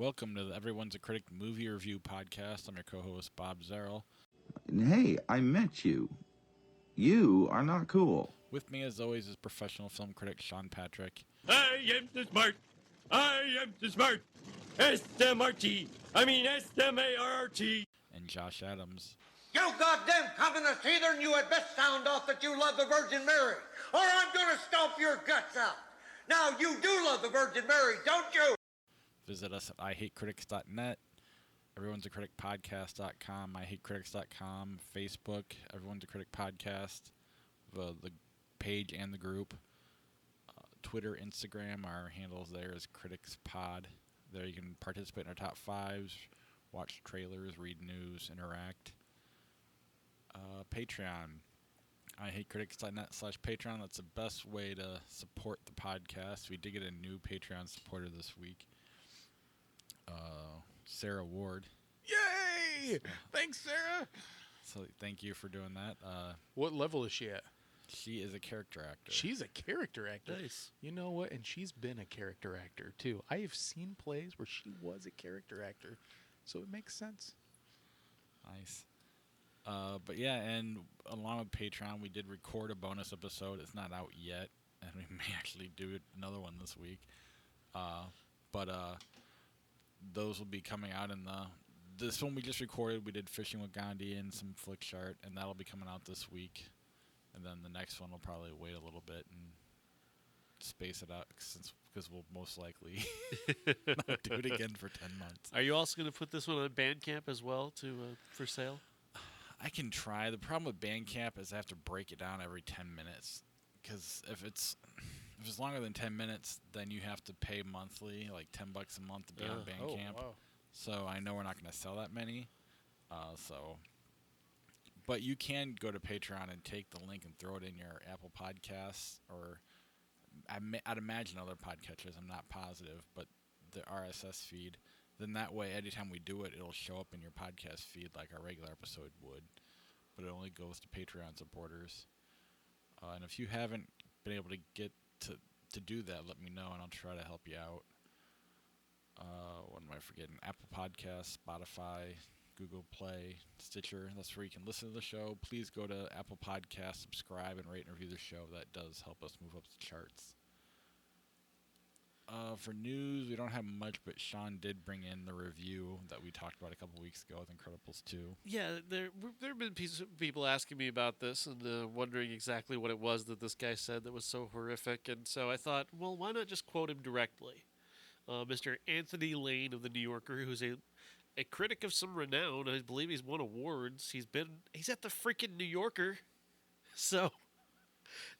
Welcome to the Everyone's a Critic movie review podcast. I'm your co-host, Bob Zerl. Hey, I met you. You are not cool. With me, as always, is professional film critic Sean Patrick. I am too smart. I am too smart. S-M-R-T. I mean S-M-A-R-T. And Josh Adams. You goddamn communist heathen, you had best sound off that you love the Virgin Mary, or I'm gonna stomp your guts out. Now, you do love the Virgin Mary, don't you? Visit us at ihatecritics.net, everyone's a critic podcast.com, ihatecritics.com, Facebook, Everyone's a Critic Podcast, the page and the group, Twitter, Instagram, our handles there is Critics Pod. There you can participate in our top fives, watch trailers, read news, interact. Patreon, ihatecritics.net/Patreon. That's the best way to support the podcast. We did get a new Patreon supporter this week, Sarah Ward. Yay! Thanks, Sarah. So thank you for doing that. What level is she at? She is a character actor. She's a character actor. Nice. You know what? And she's been a character actor, too. I have seen plays where she was a character actor, so it makes sense. Nice. But yeah, and along with Patreon, we did record a bonus episode. It's not out yet, and we may actually do another one this week. But those will be coming out in this one we just recorded. We did Fishing with Gandhi and some Flick Chart, and that'll be coming out this week. And then the next one will probably wait a little bit and space it out because we'll most likely not do it again for 10 months. Are you also going to put this one on Bandcamp as well for sale? I can try. The problem with Bandcamp is I have to break it down every 10 minutes. Because if it's longer than 10 minutes, then you have to pay monthly, like $10 a month to be on Bandcamp. Oh, wow. So I know we're not going to sell that many. But you can go to Patreon and take the link and throw it in your Apple Podcasts, or I'd imagine other podcatchers. I'm not positive, but the RSS feed. Then that way, anytime we do it, it'll show up in your podcast feed like our regular episode would. But it only goes to Patreon supporters. And if you haven't been able to get to do that, let me know, and I'll try to help you out. What am I forgetting? Apple Podcasts, Spotify, Google Play, Stitcher. That's where you can listen to the show. Please go to Apple Podcasts, subscribe, and rate and review the show. That does help us move up the charts. For news, we don't have much, but Sean did bring in the review that we talked about a couple weeks ago with Incredibles 2. Yeah, there have been people asking me about this and wondering exactly what it was that this guy said that was so horrific. And so I thought, well, why not just quote him directly? Mr. Anthony Lane of The New Yorker, who's a critic of some renown. I believe he's won awards. He's at the freaking New Yorker. So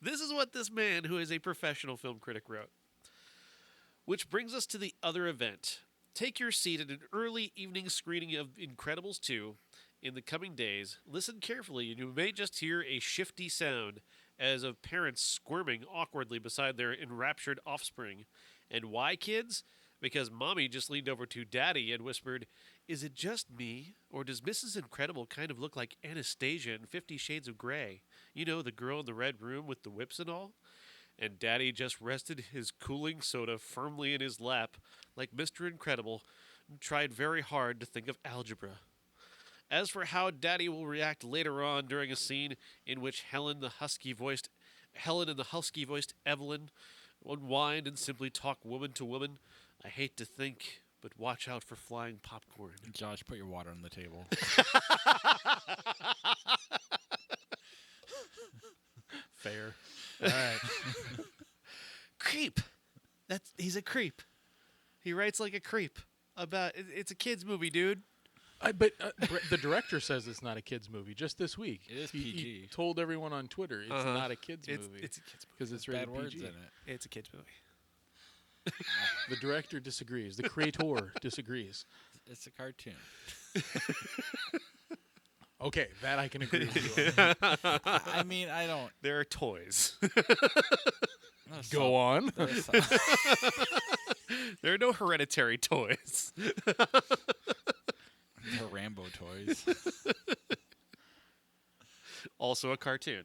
this is what this man, who is a professional film critic, wrote. Which brings us to the other event. Take your seat at an early evening screening of Incredibles 2 in the coming days. Listen carefully, and you may just hear a shifty sound as of parents squirming awkwardly beside their enraptured offspring. And why, kids? Because Mommy just leaned over to Daddy and whispered, "Is it just me, or does Mrs. Incredible kind of look like Anastasia in 50 Shades of Grey? You know, the girl in the red room with the whips and all?" And Daddy just rested his cooling soda firmly in his lap, like Mr. Incredible, and tried very hard to think of algebra. As for how Daddy will react later on during a scene in which Helen and the husky-voiced Evelyn unwind and simply talk woman to woman, I hate to think, but watch out for flying popcorn. Josh, put your water on the table. Fair. All right. Creep. He's a creep. He writes like a creep. It's a kid's movie, dude. But the director says it's not a kid's movie. Just this week, It is PG. He told everyone on Twitter it's not a kid's movie. It's a kid's movie. Because it's Bad rated words PG. in it. It's a kid's movie. The director disagrees. The creator disagrees. It's a cartoon. Okay, that I can agree with you on. I mean, I don't. There are toys. Go on. There are no hereditary toys. They're Rambo toys. Also a cartoon.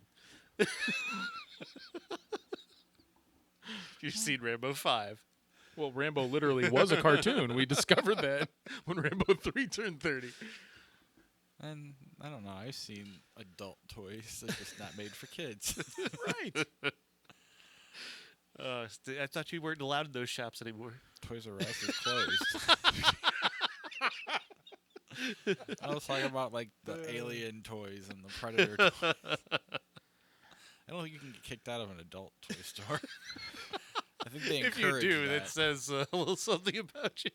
You've seen Rambo 5. Well, Rambo literally was a cartoon. We discovered that when Rambo 3 turned 30. And I don't know. I've seen adult toys that are just not made for kids. Right. I thought you weren't allowed in those shops anymore. Toys R Us is closed. I was talking about like the Alien toys and the Predator toys. I don't think you can get kicked out of an adult toy store. I think they If you encourage do, that that. says a little something about you.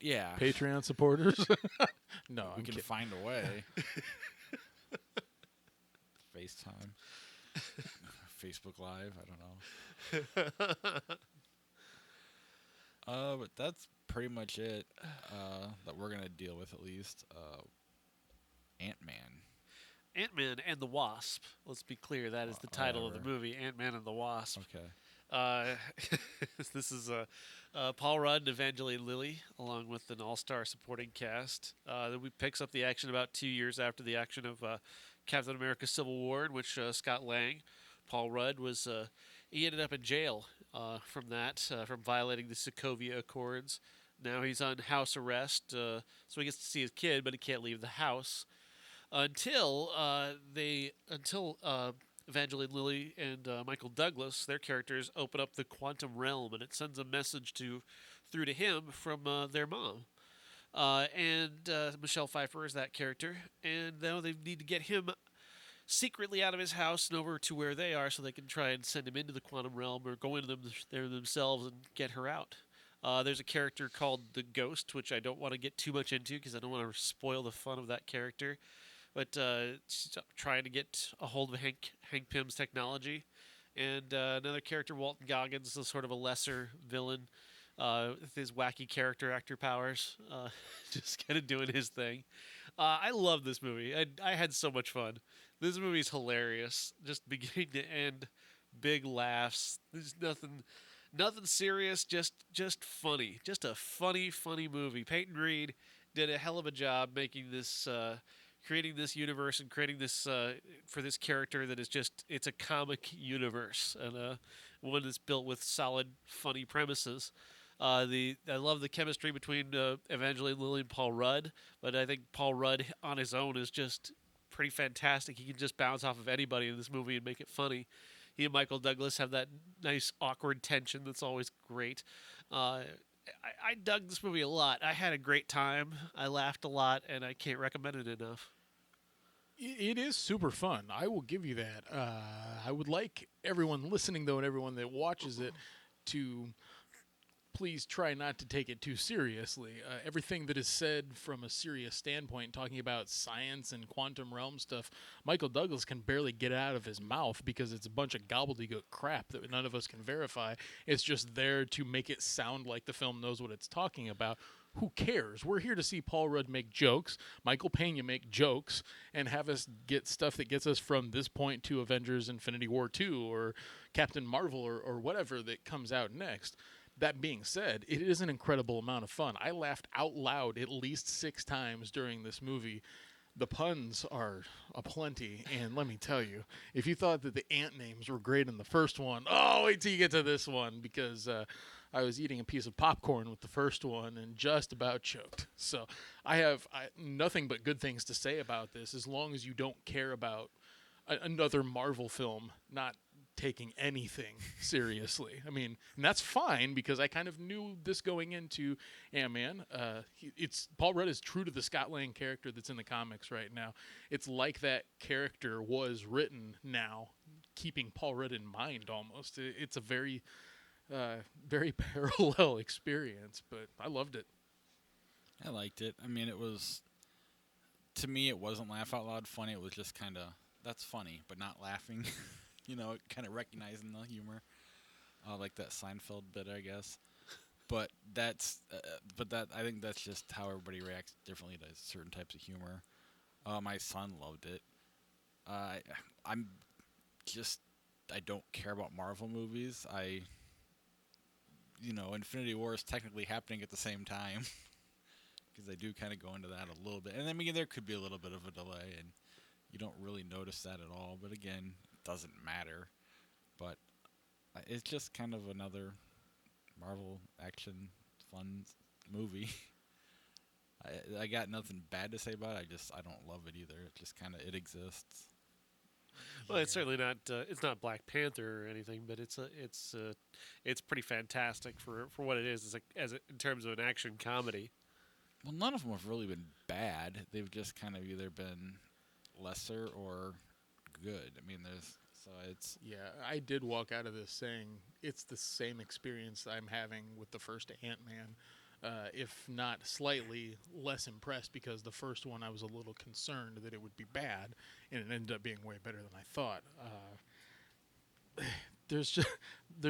Yeah, Patreon supporters. No, we I'm can kidding. find a way. FaceTime, Facebook Live. I don't know. But that's pretty much it that we're gonna deal with at least. Ant-Man. Ant-Man and the Wasp. Let's be clear, that is the title of the whatever. movie, Ant-Man and the Wasp. Okay. This is Paul Rudd and Evangeline Lilly, along with an all-star supporting cast. That picks up the action about 2 years after the action of Captain America: Civil War, in which Scott Lang, Paul Rudd, was he ended up in jail from violating the Sokovia Accords. Now he's on house arrest, so he gets to see his kid, but he can't leave the house until Evangeline Lilly and Michael Douglas, their characters, open up the quantum realm, and it sends a message through to him from their mom. And Michelle Pfeiffer is that character, and now they need to get him secretly out of his house and over to where they are so they can try and send him into the quantum realm or go into them there themselves and get her out. There's a character called the Ghost, which I don't want to get too much into because I don't want to spoil the fun of that character. But she's trying to get a hold of Hank Pym's technology. And another character, Walton Goggins, is sort of a lesser villain with his wacky character actor powers, just kind of doing his thing. I love this movie. I had so much fun. This movie's hilarious, just beginning to end. Big laughs. There's nothing serious, just funny. Just a funny movie. Peyton Reed did a hell of a job making this, creating this universe and creating this for this character that is it's a comic universe and one that's built with solid, funny premises. I love the chemistry between Evangeline Lilly and Paul Rudd, but I think Paul Rudd on his own is just pretty fantastic. He can just bounce off of anybody in this movie and make it funny. He and Michael Douglas have that nice awkward tension that's always great. I dug this movie a lot. I had a great time. I laughed a lot, and I can't recommend it enough. It is super fun. I will give you that. I would like everyone listening, though, and everyone that watches it to please try not to take it too seriously. Everything that is said from a serious standpoint, talking about science and quantum realm stuff, Michael Douglas can barely get out of his mouth because it's a bunch of gobbledygook crap that none of us can verify. It's just there to make it sound like the film knows what it's talking about. Who cares? We're here to see Paul Rudd make jokes, Michael Pena make jokes, and have us get stuff that gets us from this point to Avengers Infinity War 2 or Captain Marvel or whatever that comes out next. That being said, it is an incredible amount of fun. I laughed out loud at least 6 times during this movie. The puns are aplenty, and let me tell you, if you thought that the ant names were great in the first one, wait till you get to this one, because I was eating a piece of popcorn with the first one and just about choked. So I have nothing but good things to say about this, as long as you don't care about another Marvel film not taking anything seriously. I mean, and that's fine because I kind of knew this going into Ant-Man. Paul Rudd is true to the Scott Lang character that's in the comics right now. It's like that character was written now, keeping Paul Rudd in mind almost. It's a very, very parallel experience, but I loved it. I liked it. I mean, to me, it wasn't laugh out loud funny. It was just kind of, that's funny, but not laughing. Kind of recognizing the humor, like that Seinfeld bit, I guess. But I think that's just how everybody reacts differently to certain types of humor. My son loved it. I don't care about Marvel movies. Infinity War is technically happening at the same time because they do kind of go into that a little bit, and I mean there could be a little bit of a delay, and you don't really notice that at all. But again, doesn't matter. But it's just kind of another Marvel action fun movie. I got nothing bad to say about it. I don't love it either. It just kind of it exists. Well, it's certainly not. It's not Black Panther or anything, but it's pretty fantastic for what it is in terms of an action comedy. Well, none of them have really been bad. They've just kind of either been lesser or good. I mean, it's Yeah, I did walk out of this saying it's the same experience I'm having with the first Ant-Man, if not slightly less impressed, because the first one I was a little concerned that it would be bad, and it ended up being way better than I thought. There's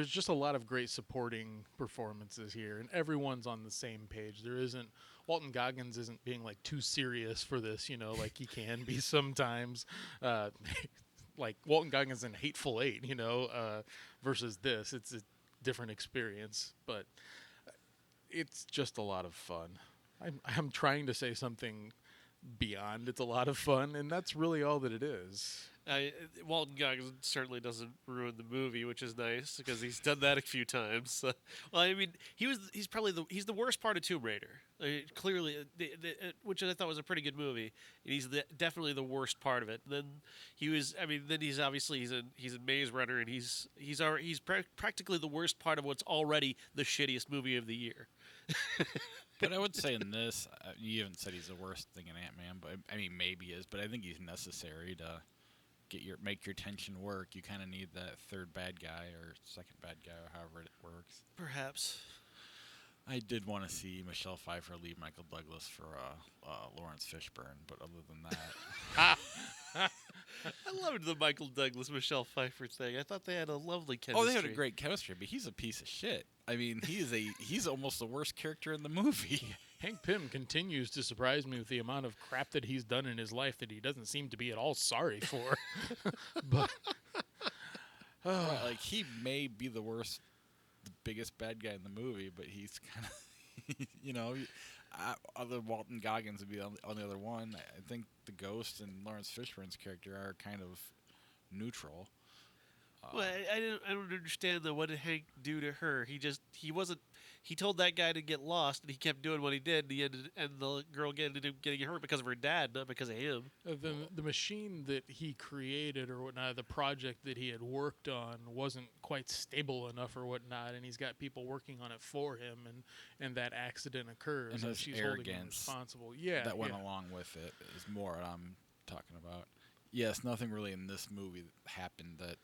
just a lot of great supporting performances here, and everyone's on the same page. There isn't Walton Goggins isn't being like too serious for this, like he can be sometimes. Like Walton Goggins in Hateful Eight, versus this, it's a different experience, but it's just a lot of fun. I'm trying to say something beyond it's a lot of fun, and that's really all that it is. Walton Goggins certainly doesn't ruin the movie, which is nice because he's done that a few times. Well, I mean, he's probably the worst part of Tomb Raider. Clearly, which I thought was a pretty good movie. And he's definitely the worst part of it. Then he's obviously he's in Maze Runner, and he's practically the worst part of what's already the shittiest movie of the year. But I would say in this, you haven't said he's the worst thing in Ant-Man, but I mean maybe he is. But I think he's necessary to make your tension work. You kind of need that third bad guy or second bad guy, or however it works. Perhaps. I did want to see Michelle Pfeiffer leave Michael Douglas for Lawrence Fishburne, but other than that, I loved the Michael Douglas Michelle Pfeiffer thing. I thought they had a lovely chemistry. Oh, they had a great chemistry, but he's a piece of shit. I mean, he's almost the worst character in the movie. Hank Pym continues to surprise me with the amount of crap that he's done in his life that he doesn't seem to be at all sorry for. But right, like he may be the biggest bad guy in the movie, but he's kind of, other Walton Goggins would be on the other one. I think the Ghost and Lawrence Fishburne's character are kind of neutral. Well, I don't understand though. What did Hank do to her? He told that guy to get lost, and he kept doing what he did. And the girl ended up getting hurt because of her dad, not because of him. The machine that he created or whatnot, the project that he had worked on wasn't quite stable enough or whatnot, and he's got people working on it for him, and that accident occurs, and she's arrogance holding him responsible. Yeah, that went along with it is more what I'm talking about. Yes, nothing really in this movie happened that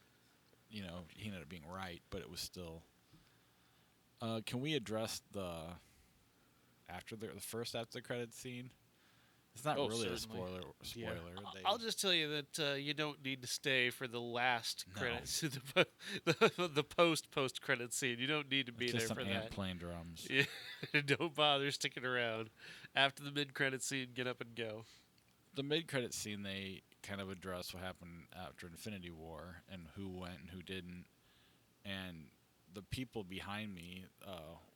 he ended up being right, but it was still. Can we address the first after the credits scene? It's not really certainly. a spoiler. Yeah. I'll just tell you that you don't need to stay for the last credits, the post credit scene. You don't need to be there for that. Just some ant playing drums. Yeah. Don't bother sticking around. After the mid credit scene, get up and go. The mid credit scene, they kind of address what happened after Infinity War and who went and who didn't, and the people behind me,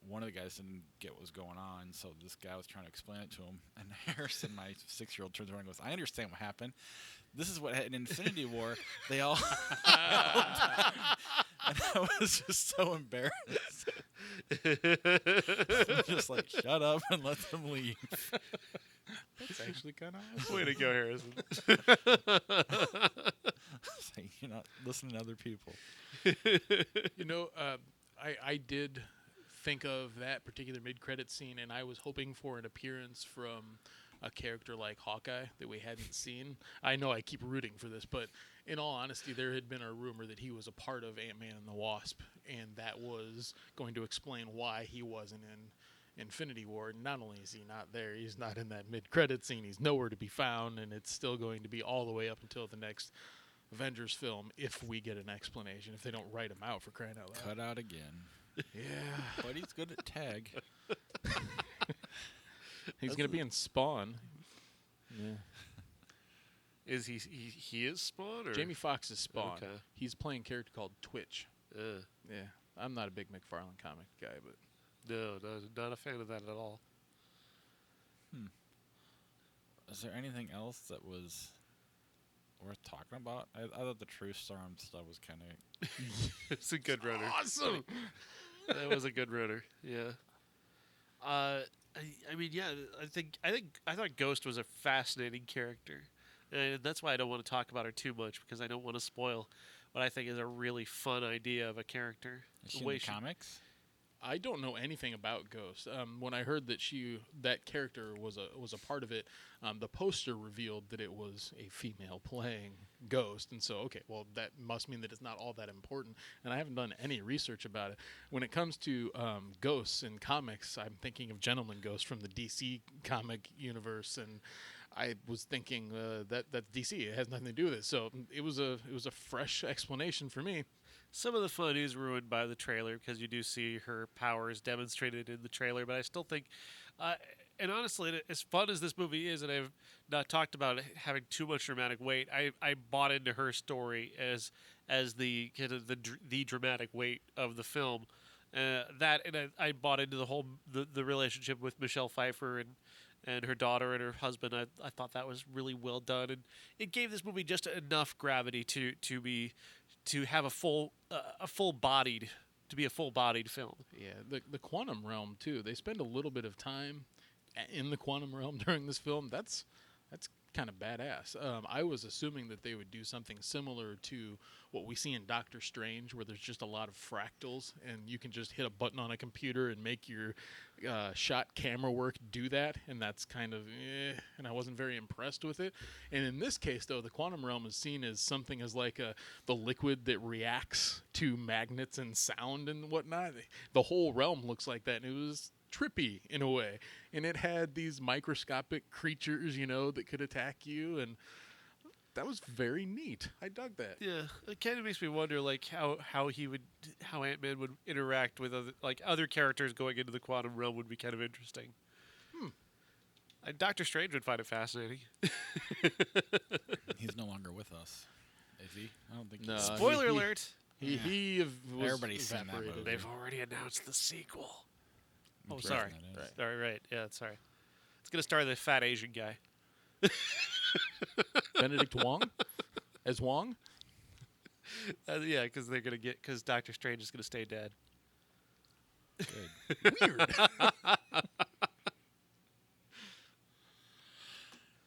one of the guys didn't get what was going on, so this guy was trying to explain it to him. And Harrison, my 6-year-old, turns around and goes, "I understand what happened. This is what in Infinity War they all." And I was just so embarrassed. I'm just like, shut up and let them leave. That's actually kind of awesome. Way to go, Harrison. Like, you're not listening to other people. I did think of that particular mid-credit scene, and I was hoping for an appearance from a character like Hawkeye that we hadn't seen. I know I keep rooting for this, but in all honesty, there had been a rumor that he was a part of Ant-Man and the Wasp, and that was going to explain why he wasn't in Infinity War. Not only is he not there, he's not in that mid-credit scene, he's nowhere to be found, and it's still going to be all the way up until the next Avengers film if we get an explanation, if they don't write him out, for crying out loud. Cut out again. Yeah. But he's good at tag. He's going to be in Spawn. Yeah. Is he is Spawn? Or? Jamie Foxx is Spawn. Okay. He's playing a character called Twitch. Yeah. I'm not a big McFarlane comic guy, but... No, not a fan of that at all. Is there anything else that was worth talking about? I thought the True Storm stuff was kind of... It's a good runner. Awesome! That was a good runner. Yeah. I mean, yeah. I thought Ghost was a fascinating character, and that's why I don't want to talk about her too much because I don't want to spoil what I think is a really fun idea of a character. Is she in the comics? I don't know anything about Ghost. When I heard that that character was a part of it, the poster revealed that it was a female playing Ghost, and so okay, well that must mean that it's not all that important. And I haven't done any research about it. When it comes to ghosts in comics, I'm thinking of Gentleman Ghost from the DC comic universe, and I was thinking that's DC. It has nothing to do with it. So it was a fresh explanation for me. Some of the fun is ruined by the trailer because you do see her powers demonstrated in the trailer, but I still think, and honestly, as fun as this movie is, and I've not talked about it having too much dramatic weight, I bought into her story as the kind of the dramatic weight of the film. I bought into the whole the relationship with Michelle Pfeiffer and her daughter and her husband. I thought that was really well done, and it gave this movie just enough gravity to have a full bodied film. Yeah, the quantum realm too. They spend a little bit of time in the quantum realm during this film. That's kind of badass. I was assuming that they would do something similar to what we see in Doctor Strange, where there's just a lot of fractals, and you can just hit a button on a computer and make your shot camera work do that, and that's kind of and I wasn't very impressed with it. And in this case, though, the quantum realm is seen as something as like the liquid that reacts to magnets and sound and whatnot. The whole realm looks like that, and it was trippy in a way, and it had these microscopic creatures, that could attack you, and that was very neat. I dug that. Yeah, it kind of makes me wonder, like how Ant-Man would interact with other characters going into the quantum realm would be kind of interesting. Doctor Strange would find it fascinating. He's no longer with us, is he? I don't think. No. Spoiler alert! He was Everybody's seen that evaporated. movie. They've already announced the sequel. Oh, Which sorry. version that is. Sorry, right. Yeah, sorry. It's going to star the fat Asian guy. Benedict Wong as Wong. Yeah, because Doctor Strange is going to stay dead. Good. Weird.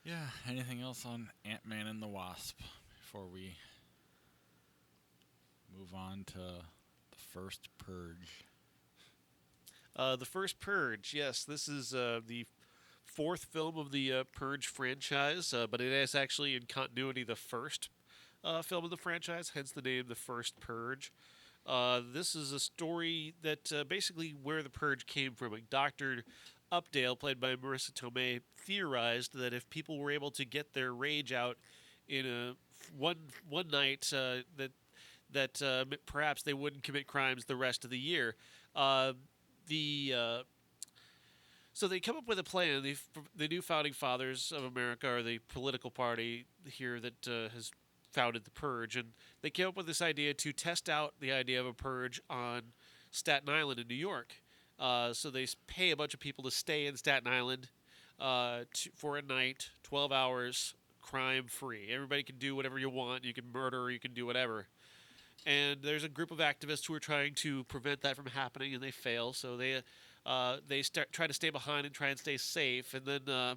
Yeah. Anything else on Ant-Man and the Wasp before we move on to the First Purge? The First Purge, yes. This is the fourth film of the Purge franchise, but it is actually in continuity the first film of the franchise, hence the name The First Purge. This is a story that basically where the Purge came from. Like Dr. Updale, played by Marissa Tomei, theorized that if people were able to get their rage out in one night, that perhaps they wouldn't commit crimes the rest of the year. So they come up with a plan. The new founding fathers of America, or the political party here that has founded the Purge, and they came up with this idea to test out the idea of a purge on Staten Island in New York. So they pay a bunch of people to stay in Staten Island for a night, 12 hours, crime-free. Everybody can do whatever you want. You can murder, you can do whatever. And there's a group of activists who are trying to prevent that from happening, and they fail. So they try to stay behind and try and stay safe. And then,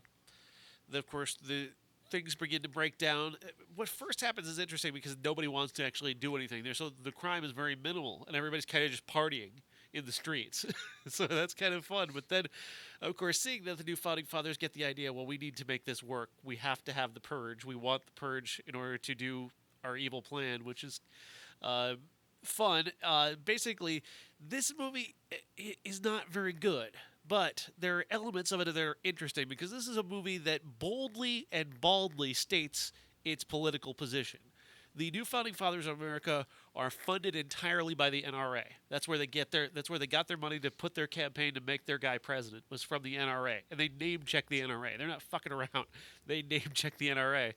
of course, the things begin to break down. What first happens is interesting because nobody wants to actually do anything. So the crime is very minimal, and everybody's kind of just partying in the streets. So that's kind of fun. But then, of course, seeing that the new founding fathers get the idea, well, we need to make this work. We have to have the Purge. We want the Purge in order to do our evil plan, which is fun. Basically, this movie is not very good, but there are elements of it that are interesting because this is a movie that boldly and baldly states its political position. The new founding fathers of America are funded entirely by the NRA. That's where they got their money to put their campaign to make their guy president, was from the NRA. And they name check the NRA. They're not fucking around. They name check the NRA.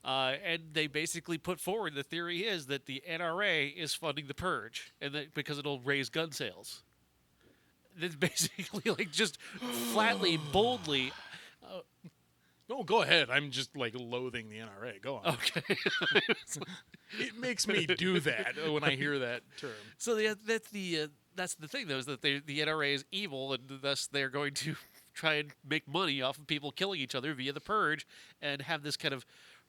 And they basically put forward the theory is that the NRA is funding the Purge, and that because it'll raise gun sales. That's basically like just flatly, boldly. No, go ahead. I'm just like loathing the NRA. Go on. Okay. It makes me do that when I hear that term. So that's the that's the thing, though, is that the NRA is evil, and thus they're going to try and make money off of people killing each other via the Purge, and have this kind of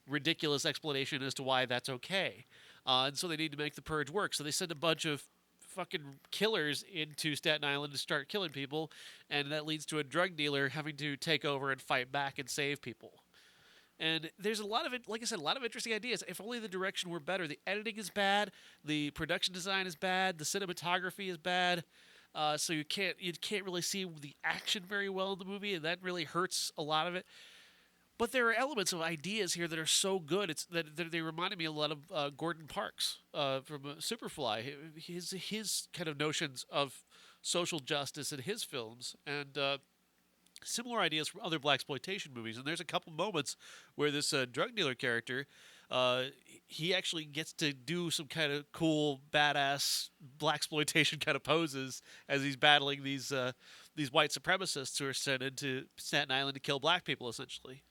ridiculous explanation as to why that's okay. And so they need to make the Purge work. So they send a bunch of fucking killers into Staten Island to start killing people, and that leads to a drug dealer having to take over and fight back and save people. And there's a lot of it, like I said, a lot of interesting ideas. If only the direction were better. The editing is bad, the production design is bad, the cinematography is bad. So you can't really see the action very well in the movie, and that really hurts a lot of it. But there are elements of ideas here that are so good. It's that they reminded me a lot of Gordon Parks from Superfly. His kind of notions of social justice in his films, and similar ideas from other blaxploitation movies. And there's a couple moments where this drug dealer character, he actually gets to do some kind of cool, badass blaxploitation kind of poses as he's battling these white supremacists who are sent into Staten Island to kill black people, essentially.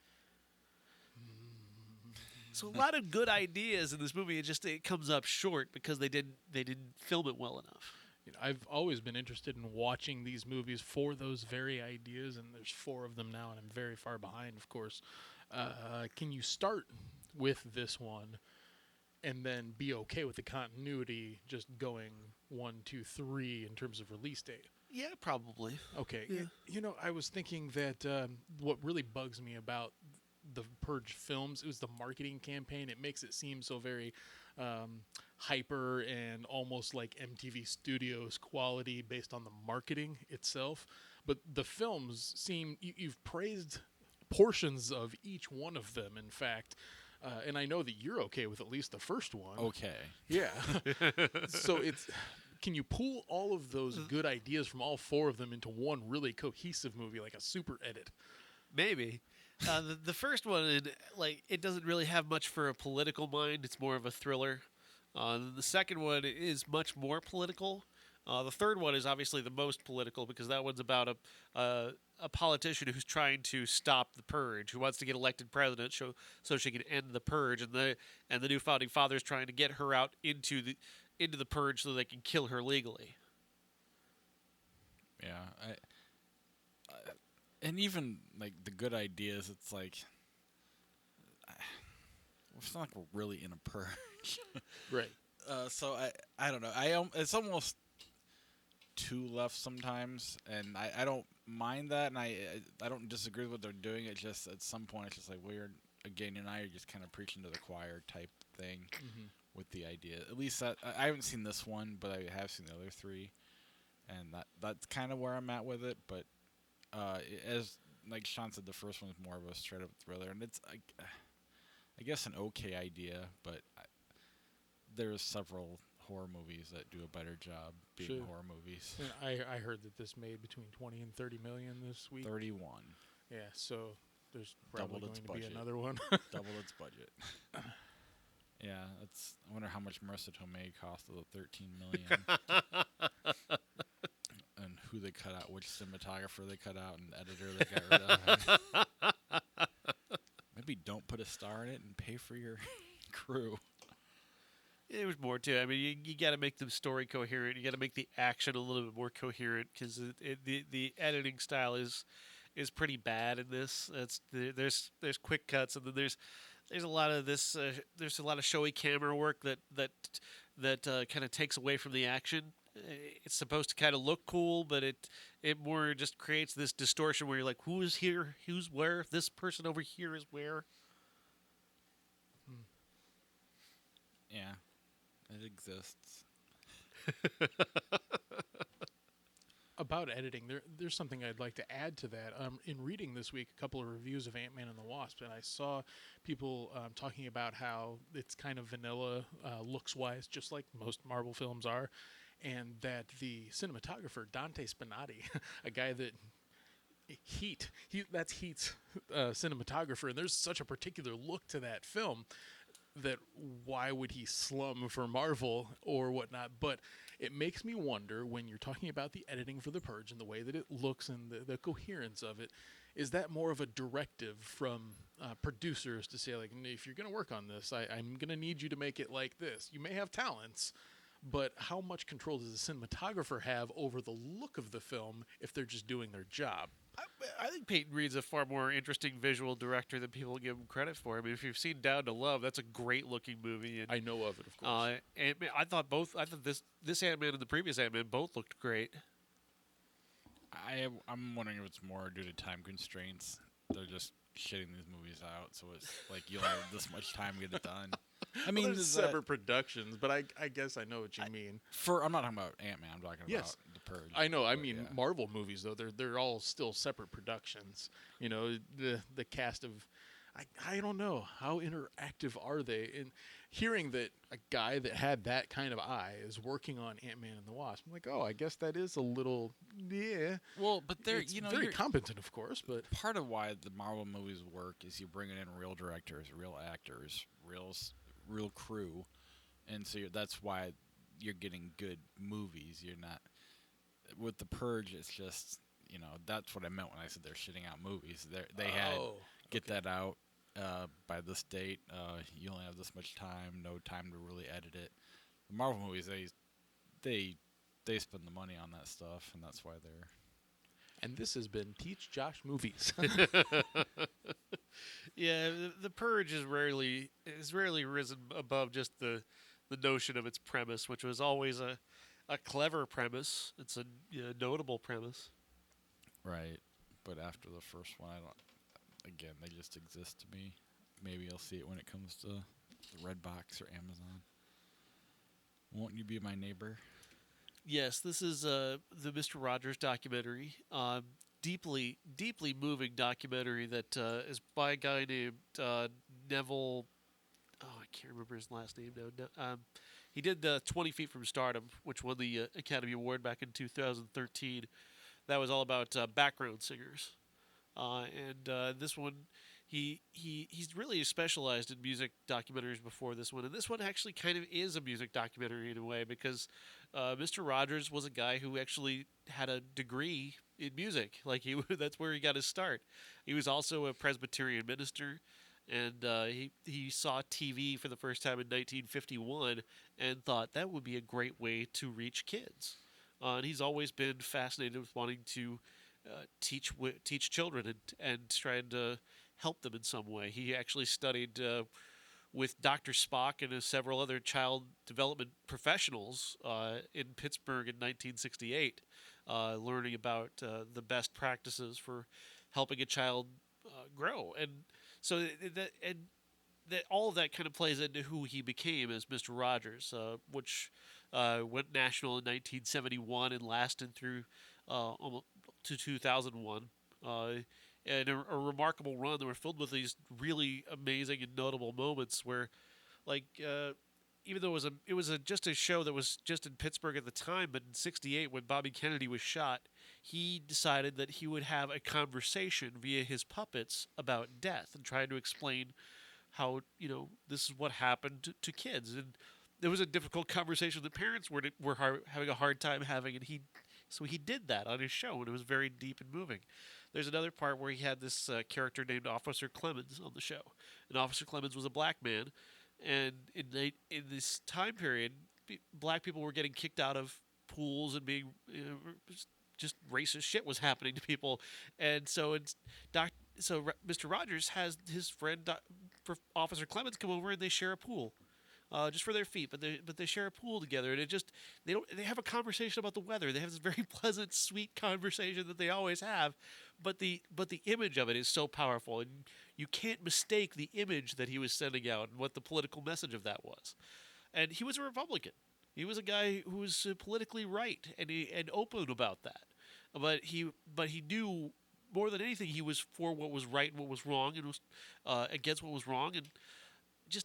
So a lot of good ideas in this movie. It comes up short because they didn't film it well enough. You know, I've always been interested in watching these movies for those very ideas, and there's 4 of them now, and I'm very far behind, of course. Can you start with this one and then be okay with the continuity just going 1, 2, 3 in terms of release date? Yeah, probably. Okay. Yeah. You know, I was thinking that what really bugs me about the Purge films, it was the marketing campaign. It makes it seem so very hyper and almost like MTV Studios quality based on the marketing itself. But the films seem, you've praised portions of each one of them, in fact. And I know that you're okay with at least the first one. Okay. Yeah. So can you pull all of those good ideas from all 4 of them into one really cohesive movie, like a super edit? Maybe. The first one, it doesn't really have much for a political mind. It's more of a thriller. The second one is much more political. The third one is obviously the most political because that one's about a politician who's trying to stop the Purge, who wants to get elected president so she can end the Purge, and the new founding fathers trying to get her out into the Purge so they can kill her legally. Yeah, and even like the good ideas, it's like it's not like we're really in a purge, Right. So I don't know. It's almost too left sometimes, and I don't mind that, and I don't disagree with what they're doing. It's just at some point it's just like weird. Again, you and I are just kind of preaching to the choir type thing with the idea. At least that I haven't seen this one, but I have seen the other 3, and that's kind of where I'm at with it. But as like Sean said, the first one is more of a straight up thriller, and it's I guess an okay idea, but there's several horror movies that do a better job being horror movies. And I heard that this made between 20 and 30 million this week. 31. Yeah, so there's probably Doubled its going to be budget. another one. Double its budget. Yeah, I wonder how much Marissa Tomei cost of the $13 million. And who they cut out, which cinematographer they cut out, and editor they got rid of. Maybe don't put a star in it and pay for your crew. There was more to it. I mean, you got to make the story coherent. You got to make the action a little bit more coherent because the editing style is pretty bad in this. There's quick cuts, and then there's a lot of this. There's a lot of showy camera work that kind of takes away from the action. It's supposed to kind of look cool, but it more just creates this distortion where you're like, who is here? Who's where? This person over here is where? Yeah, it exists. About editing, there's something I'd like to add to that. In reading this week a couple of reviews of Ant-Man and the Wasp, and I saw people talking about how it's kind of vanilla looks-wise, just like most Marvel films are, and that the cinematographer, Dante Spinati, a guy that that's Heat's cinematographer, and there's such a particular look to that film that why would he slum for Marvel or whatnot? But it makes me wonder, when you're talking about the editing for The Purge and the way that it looks and the coherence of it, is that more of a directive from producers to say, like, if you're going to work on this, I'm going to need you to make it like this. You may have talents, but how much control does the cinematographer have over the look of the film if they're just doing their job? I think Peyton Reed's a far more interesting visual director than people give him credit for. I mean, if you've seen Down to Love, that's a great looking movie. And, I know of it, of course. Ant-Man, I thought this Ant-Man and the previous Ant-Man both looked great. I'm wondering if it's more due to time constraints. They're just shitting these movies out, so it's like you only have this much time to get it done. I mean, there's separate productions, but I guess I know what you mean. I'm not talking about Ant-Man. I'm talking about The Purge. I know. I mean, yeah. Marvel movies though they're all still separate productions. You know, the cast of, I don't know how interactive are they. And hearing that a guy that had that kind of eye is working on Ant-Man and the Wasp, I'm like, oh, I guess that is a little Well, but they're it's very competent, of course. But part of why the Marvel movies work is you're bringing in real directors, real actors, real crew, and so that's why you're getting good movies. You're not with The Purge. It's just that's what I meant when I said they're shitting out movies. They had get that out by this date. You only have this much time. No time to really edit it. The Marvel movies, they spend the money on that stuff, and that's why they're. And this has been Teach Josh Movies. Yeah, the Purge is rarely risen above just the notion of its premise, which was always a clever premise. It's a notable premise. Right, but after the first one, again, they just exist to me. Maybe I'll see it when it comes to Redbox or Amazon. Won't you be my neighbor? Yes, this is the Mr. Rogers documentary. Deeply moving documentary that is by a guy named Neville. Oh, I can't remember his last name now. He did 20 Feet from Stardom, which won the Academy Award back in 2013. That was all about background singers. And this one, he's really specialized in music documentaries before this one. And this one actually kind of is a music documentary in a way because Mr. Rogers was a guy who actually had a degree in music. Like that's where he got his start. He was also a Presbyterian minister. And he saw TV for the first time in 1951 and thought that would be a great way to reach kids. And he's always been fascinated with wanting to teach children and trying to help them in some way. He actually studied with Dr. Spock and several other child development professionals in Pittsburgh in 1968, learning about the best practices for helping a child grow. And so that all of that kind of plays into who he became as Mr. Rogers, which went national in 1971 and lasted through almost to 2001. And a remarkable run that were filled with these really amazing and notable moments where, like, even though it was just a show that was just in Pittsburgh at the time, but in '68 when Bobby Kennedy was shot, he decided that he would have a conversation via his puppets about death and try to explain how this is what happened to kids. And there was a difficult conversation the parents were having a hard time having, and he did that on his show, and it was very deep and moving. There's another part where he had this character named Officer Clemens on the show, and Officer Clemens was a black man, and in this time period, black people were getting kicked out of pools and being just racist shit was happening to people, and so Mr. Rogers has his friend Officer Clemens come over and they share a pool. Just for their feet, but they share a pool together, and they have a conversation about the weather. They have this very pleasant, sweet conversation that they always have, but the image of it is so powerful, and you can't mistake the image that he was sending out and what the political message of that was. And he was a Republican. He was a guy who was politically right and open about that. But he knew more than anything he was for what was right and what was wrong, and was against what was wrong, and.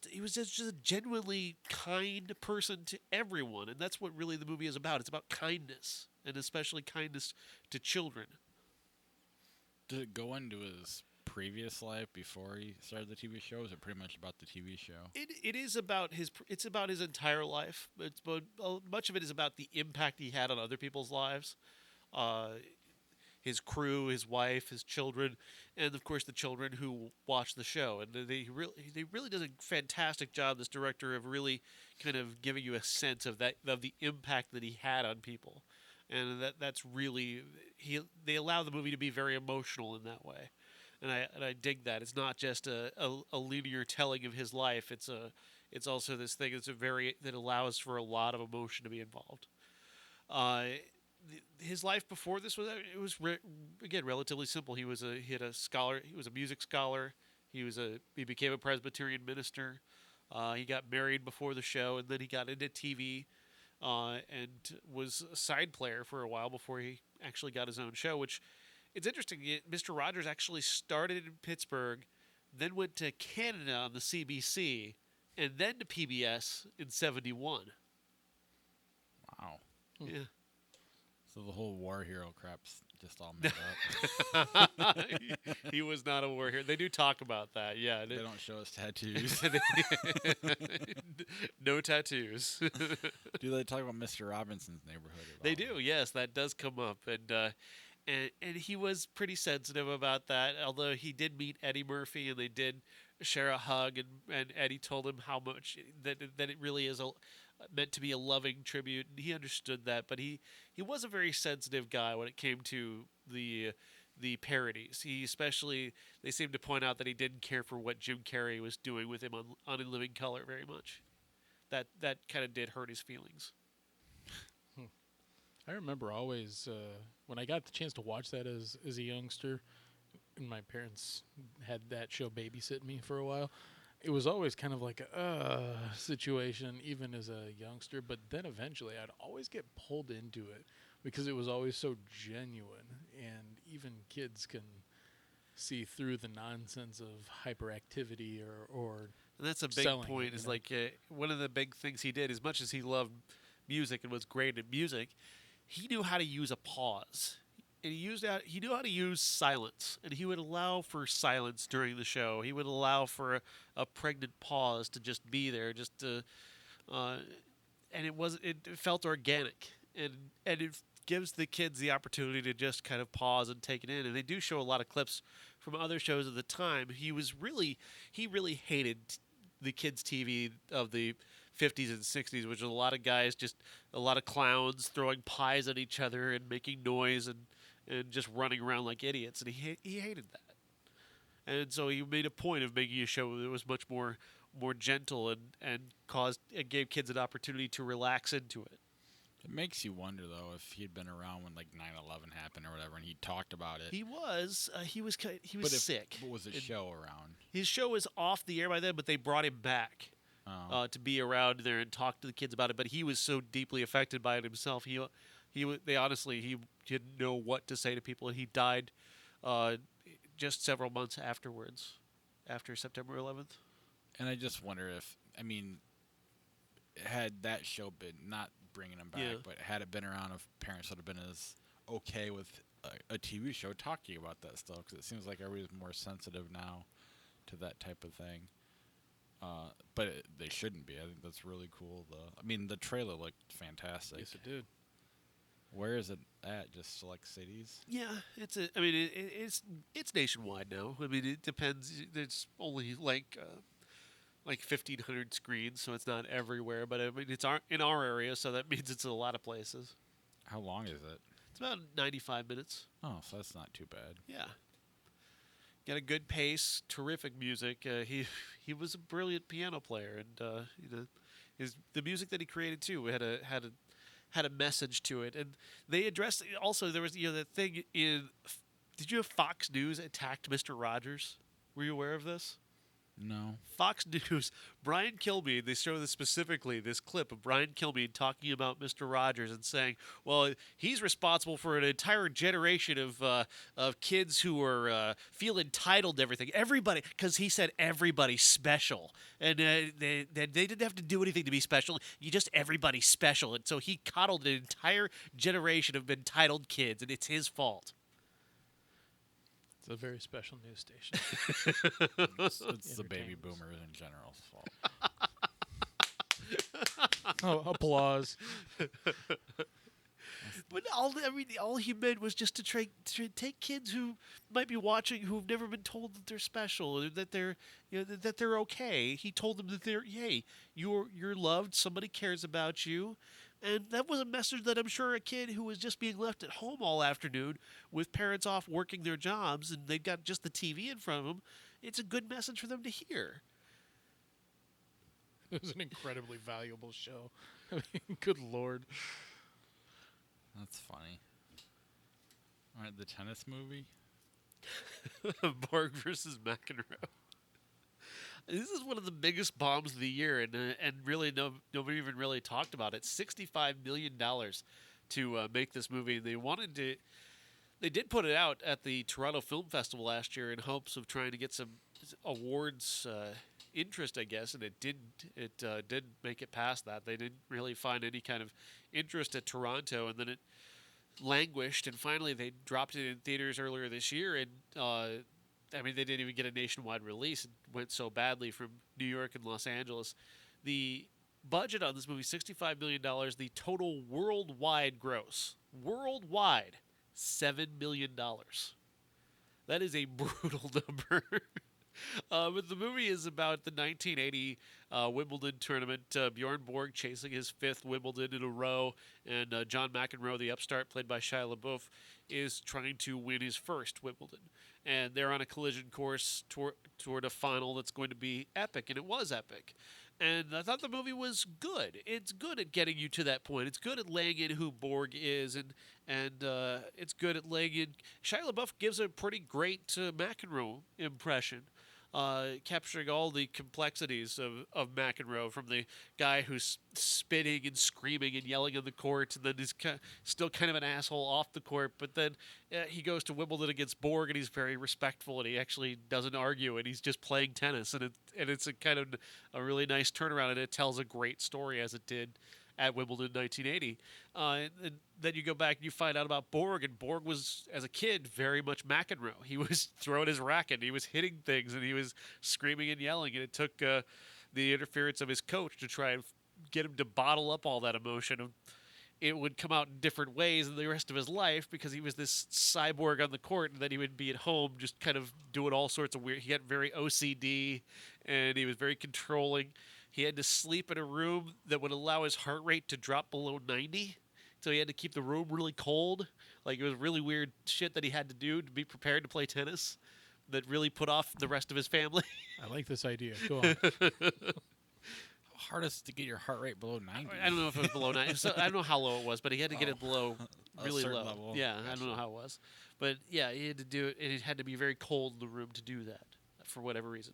He was just a genuinely kind person to everyone, and that's what really the movie is about. It's about kindness, and especially kindness to children. Did it go into his previous life before he started the TV show? Or is it pretty much about the TV show? It is about it's about his entire life. Much of it is about the impact he had on other people's lives. his crew, his wife, his children, and of course the children who watch the show. And they really does a fantastic job, this director, of really kind of giving you a sense of the impact that he had on people. And that's really they allow the movie to be very emotional in that way. And I dig that. It's not just a linear telling of his life. It's also this thing that allows for a lot of emotion to be involved. His life before this was again relatively simple. He had a scholar. He was a music scholar. He became a Presbyterian minister. He got married before the show, and then he got into TV, and was a side player for a while before he actually got his own show. Which it's interesting. Mr. Rogers actually started in Pittsburgh, then went to Canada on the CBC, and then to PBS in '71. Wow. Yeah. So the whole war hero crap's just all made up. He was not a war hero. They do talk about that. Yeah. They don't show us tattoos. No tattoos. Do they talk about Mr. Robinson's neighborhood at all? They do. Yes, that does come up, and he was pretty sensitive about that. Although he did meet Eddie Murphy, and they did share a hug, and Eddie told him how much that it really is meant to be a loving tribute, and he understood that. But he was a very sensitive guy when it came to the parodies. They seemed to point out that he didn't care for what Jim Carrey was doing with him on In Living Color very much. That kind of did hurt his feelings. I remember always when I got the chance to watch that as a youngster, and my parents had that show babysit me for a while. It was always kind of like a situation, even as a youngster. But then eventually, I'd always get pulled into it because it was always so genuine, and even kids can see through the nonsense of hyperactivity or. And that's a big point. Is like one of the big things he did. As much as he loved music and was great at music, he knew how to use a pause. And he knew how to use silence, and he would allow for silence during the show. He would allow for a pregnant pause to just be there, and it felt organic, and it gives the kids the opportunity to just kind of pause and take it in. And they do show a lot of clips from other shows at the time. He really hated the kids' TV of the 50s and 60s, which was a lot of guys, just a lot of clowns throwing pies at each other and making noise and just running around like idiots, and he hated that. And so he made a point of making a show that was much more gentle and gave kids an opportunity to relax into it. It makes you wonder, though, if he'd been around when like 9/11 happened or whatever, and he talked about it. He was sick. But was the show around? His show was off the air by then, but they brought him back to be around there and talk to the kids about it. But he was so deeply affected by it himself. He didn't know what to say to people, and he died just several months afterwards, after September 11th. And I just wonder if, had that show been, not bringing him back, but had it been around, if parents would have been as okay with a TV show talking about that stuff, because it seems like everybody's more sensitive now to that type of thing. But they shouldn't be. I think that's really cool, though. The trailer looked fantastic. Yes, it did. Where is it at? Just select cities? Yeah, it's nationwide now. It depends. There's only like 1,500 screens, so it's not everywhere. But it's in our area, so that means it's in a lot of places. How long is it? It's about 95 minutes. Oh, so that's not too bad. Yeah. Got a good pace, terrific music. He was a brilliant piano player, and the music that he created too had a message to it. And they addressed also, there was the thing in. Did you have Fox News attacked Mr. Rogers? Were you aware of this? No. Fox News, Brian Kilmeade, they show this specifically, this clip of Brian Kilmeade talking about Mr. Rogers and saying, well, he's responsible for an entire generation of kids who are feel entitled to everything. Everybody, because he said everybody's special. And they didn't have to do anything to be special. Everybody's special. And so he coddled an entire generation of entitled kids, and it's his fault. It's a very special news station. It's the baby boomers in general's fault. Oh, applause. But all he meant was just to take kids who might be watching who've never been told that they're special or that they're that they're okay. He told them that you're loved. Somebody cares about you. And that was a message that I'm sure a kid who was just being left at home all afternoon with parents off working their jobs and they've got just the TV in front of them, it's a good message for them to hear. It was an incredibly valuable show. I mean, good Lord. That's funny. All right, the tennis movie. Borg versus McEnroe. This is one of the biggest bombs of the year, and really nobody even really talked about it. $65 million to make this movie. They did put it out at the Toronto Film Festival last year in hopes of trying to get some awards interest, I guess, and it didn't. It did make it past that. They didn't really find any kind of interest at Toronto, and then it languished, and finally they dropped it in theaters earlier this year, and they didn't even get a nationwide release. It went so badly from New York and Los Angeles. The budget on this movie, $65 million. The total worldwide gross, $7 million. That is a brutal number. But the movie is about the 1980 Wimbledon tournament. Björn Borg chasing his 5th Wimbledon in a row, and John McEnroe, the upstart played by Shia LaBeouf, is trying to win his 1st Wimbledon. And they're on a collision course toward a final that's going to be epic, and it was epic. And I thought the movie was good. It's good at getting you to that point. It's good at laying in who Borg is, and it's good at laying in. Shia LaBeouf gives a pretty great McEnroe impression, capturing all the complexities of McEnroe, from the guy who's spitting and screaming and yelling on the court, and then is still kind of an asshole off the court. But then he goes to Wimbledon against Borg, and he's very respectful, and he actually doesn't argue, and he's just playing tennis, and it's a kind of a really nice turnaround, and it tells a great story as it did at Wimbledon 1980. And then you go back and you find out about Borg, and Borg was, as a kid, very much McEnroe. He was throwing his racket, he was hitting things, and he was screaming and yelling, and it took the interference of his coach to try and get him to bottle up all that emotion. It would come out in different ways in the rest of his life because he was this cyborg on the court, and then he would be at home just kind of doing all sorts of weird. He got very OCD, and he was very controlling. He had to sleep in a room that would allow his heart rate to drop below 90. So he had to keep the room really cold. Like, it was really weird shit that he had to do to be prepared to play tennis that really put off the rest of his family. I like this idea. Go on. Hardest to get your heart rate below 90. I don't know if it was below 90. So I don't know how low it was, but he had to get it below really low. Level. Yeah, Gotcha. I don't know how it was. But yeah, he had to do it, and it had to be very cold in the room to do that for whatever reason.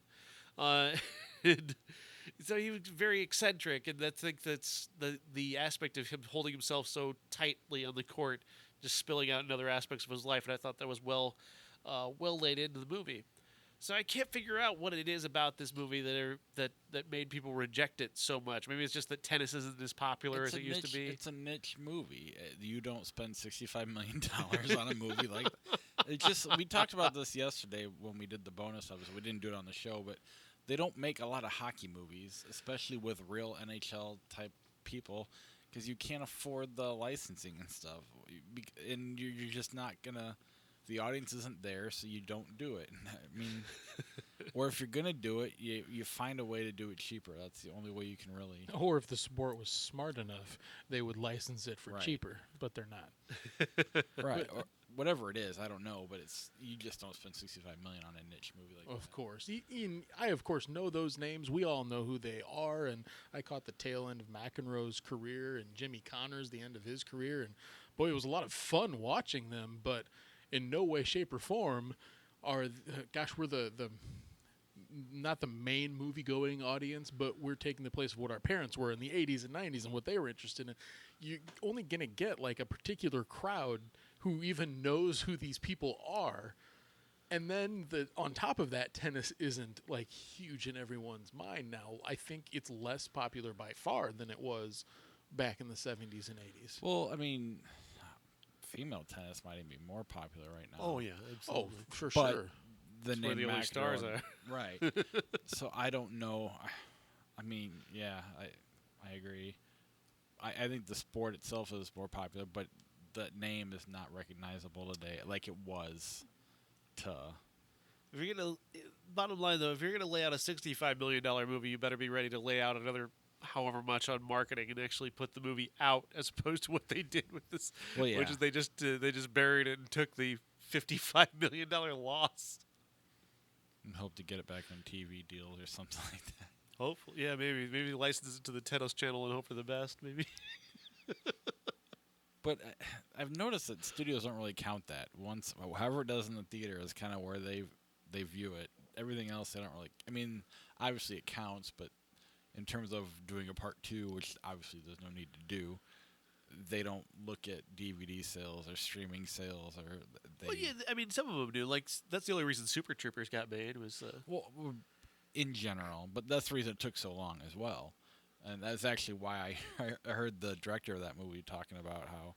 So he was very eccentric, and I think that's the aspect of him holding himself so tightly on the court, just spilling out in other aspects of his life, and I thought that was well laid into the movie. So I can't figure out what it is about this movie that made people reject it so much. Maybe it's just that tennis isn't as popular as it used to be. It's a niche movie. You don't spend $65 million on a movie like that. It's just, we talked about this yesterday when we did the bonus episode. We didn't do it on the show, but they don't make a lot of hockey movies, especially with real NHL type people, because you can't afford the licensing and stuff, and you're just not gonna. The audience isn't there, so you don't do it. I mean, or if you're gonna do it, you find a way to do it cheaper. That's the only way you can really. Or if the sport was smart enough, they would license it for cheaper, but they're not. Right. Or whatever it is, I don't know, but you just don't spend $65 million on a niche movie like that. Of course. I, of course, know those names. We all know who they are, and I caught the tail end of McEnroe's career and Jimmy Connors, the end of his career, and boy, it was a lot of fun watching them, but in no way, shape, or form we're the not the main movie-going audience, but we're taking the place of what our parents were in the 80s and 90s and what they were interested in. You're only going to get like a particular crowd who even knows who these people are. And then on top of that, tennis isn't like huge in everyone's mind now. I think it's less popular by far than it was back in the 70s and 80s. Well, I mean, female tennis might even be more popular right now. Oh, yeah, absolutely. Oh, for But sure. the name where the only McEnroe, stars are. Right. So I don't know. I mean, yeah, I agree. I think the sport itself is more popular, but the name is not recognizable today, like it was to. If you're gonna, bottom line though, if you're gonna lay out a $65 million movie, you better be ready to lay out another however much on marketing and actually put the movie out, as opposed to what they did with this, Well, yeah. which is they just buried it and took the $55 million loss. And hope to get it back on TV deals or something like that. Hopefully, yeah, maybe license it to the Tenos channel and hope for the best, maybe. But I've noticed that studios don't really count that. Once, however it does in the theater is kind of where they view it. Everything else, they don't really. I mean, obviously it counts, but in terms of doing a part 2, which obviously there's no need to do, they don't look at DVD sales or streaming sales, or they. Well, yeah, I mean, some of them do. Like, that's the only reason Super Troopers got made was. Well, in general, but that's the reason it took so long as well. And that's actually why I heard the director of that movie talking about how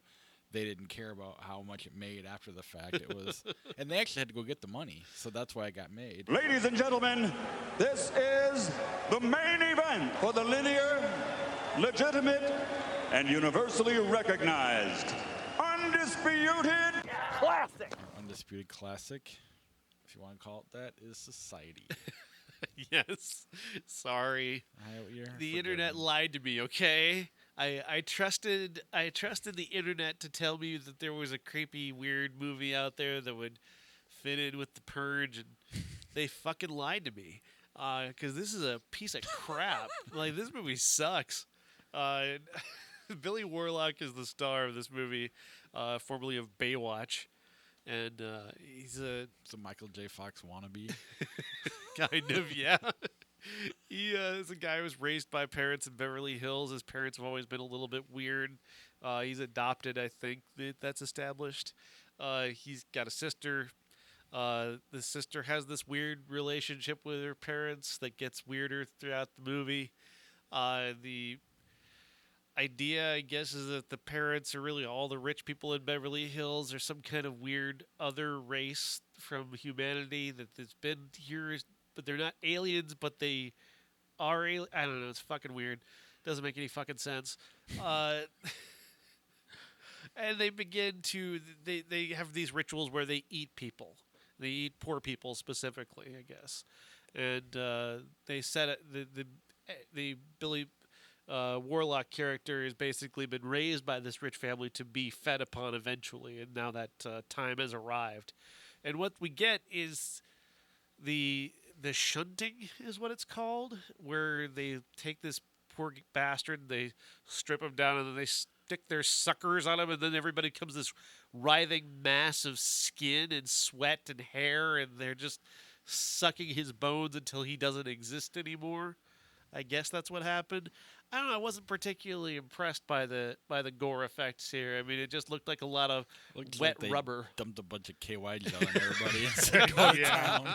they didn't care about how much it made after the fact. It was, and they actually had to go get the money, so that's why it got made. Ladies and gentlemen, this is the main event for the linear, legitimate, and universally recognized Undisputed Classic. Our Undisputed Classic, if you want to call it that, is Society. Yes. Sorry. The internet lied to me, okay? I trusted the internet to tell me that there was a creepy, weird movie out there that would fit in with the Purge, and they fucking lied to me. Because this is a piece of crap. Like, this movie sucks. Billy Warlock is the star of this movie, formerly of Baywatch. And he's a Michael J. Fox wannabe. Kind of, yeah. He is a guy who was raised by parents in Beverly Hills. His parents have always been a little bit weird. He's adopted, I think that's established. He's got a sister. The sister has this weird relationship with her parents that gets weirder throughout the movie. The idea, I guess, is that the parents are really all the rich people in Beverly Hills, or some kind of weird other race from humanity that's been here, but they're not aliens, but they are I don't know, it's fucking weird. Doesn't make any fucking sense. And they begin to, they have these rituals where they eat people. They eat poor people specifically, I guess. And they set it, the Billy Warlock character has basically been raised by this rich family to be fed upon eventually, and now that time has arrived. And what we get is the shunting is what it's called, where they take this poor bastard, they strip him down, and then they stick their suckers on him, and then everybody becomes this writhing mass of skin and sweat and hair, and they're just sucking his bones until he doesn't exist anymore. I guess that's what happened. I don't know. I wasn't particularly impressed by the gore effects here. I mean, it just looked like a lot of wet like they rubber. Dumped a bunch of KY gel on everybody and said, "Go to town."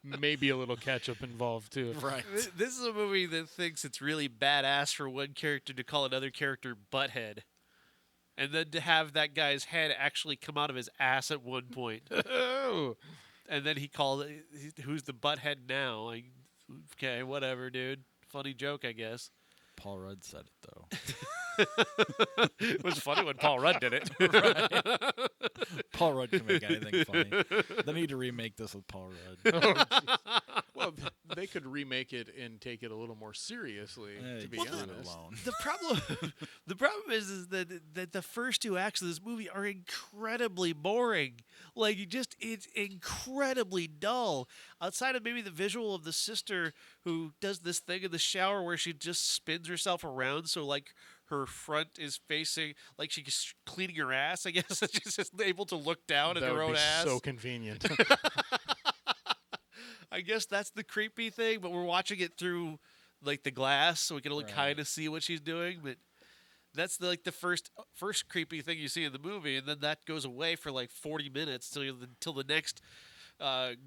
Maybe a little ketchup involved too. Right. This is a movie that thinks it's really badass for one character to call another character butthead, and then to have that guy's head actually come out of his ass at one point. Oh. And then he called it, "Who's the butthead now?" Like, okay, whatever, dude. Funny joke, I guess. Paul Rudd said it though. It was funny when Paul Rudd did it. Right. Paul Rudd can make anything funny. They need to remake this with Paul Rudd. Well, they could remake it and take it a little more seriously. To be leave it honest, alone. The problem is that the first 2 acts of this movie are incredibly boring. Like, it's incredibly dull. Outside of maybe the visual of the sister who does this thing in the shower where she just spins herself around, so like her front is facing, like she's cleaning her ass, I guess. She's just able to look down at her own ass. So convenient. I guess that's the creepy thing, but we're watching it through like the glass, so we can only kind of see what she's doing. But that's the first creepy thing you see in the movie, and then that goes away for like 40 minutes till the next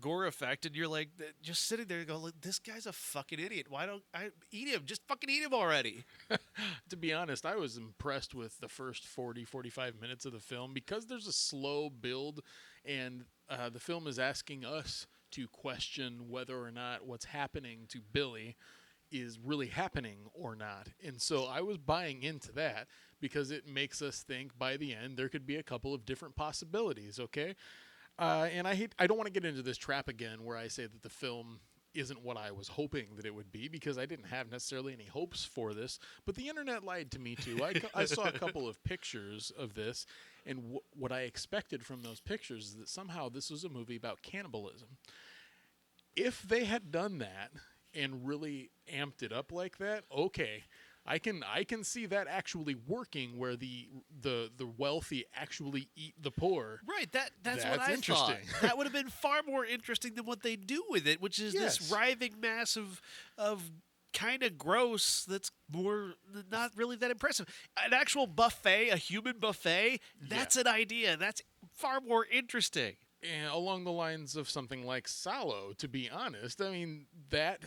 gore effect, and you're like just sitting there and go, this guy's a fucking idiot. Why don't I eat him? Just fucking eat him already. To be honest, I was impressed with the first 45 minutes of the film because there's a slow build, and the film is asking us to question whether or not what's happening to Billy is really happening or not. And so I was buying into that because it makes us think by the end there could be a couple of different possibilities, okay? And I don't want to get into this trap again where I say that the film isn't what I was hoping that it would be, because I didn't have necessarily any hopes for this, but the internet lied to me too. I saw a couple of pictures of this, and what I expected from those pictures is that somehow this was a movie about cannibalism. If they had done that and really amped it up like that, okay, I can see that actually working, where the wealthy actually eat the poor. Right, that's what I interesting. thought. That would have been far more interesting than what they do with it, which is this writhing mass of kind of gross that's more not really that impressive. An actual buffet, a human buffet, that's an idea. That's far more interesting. And along the lines of something like Sallow, to be honest, I mean, that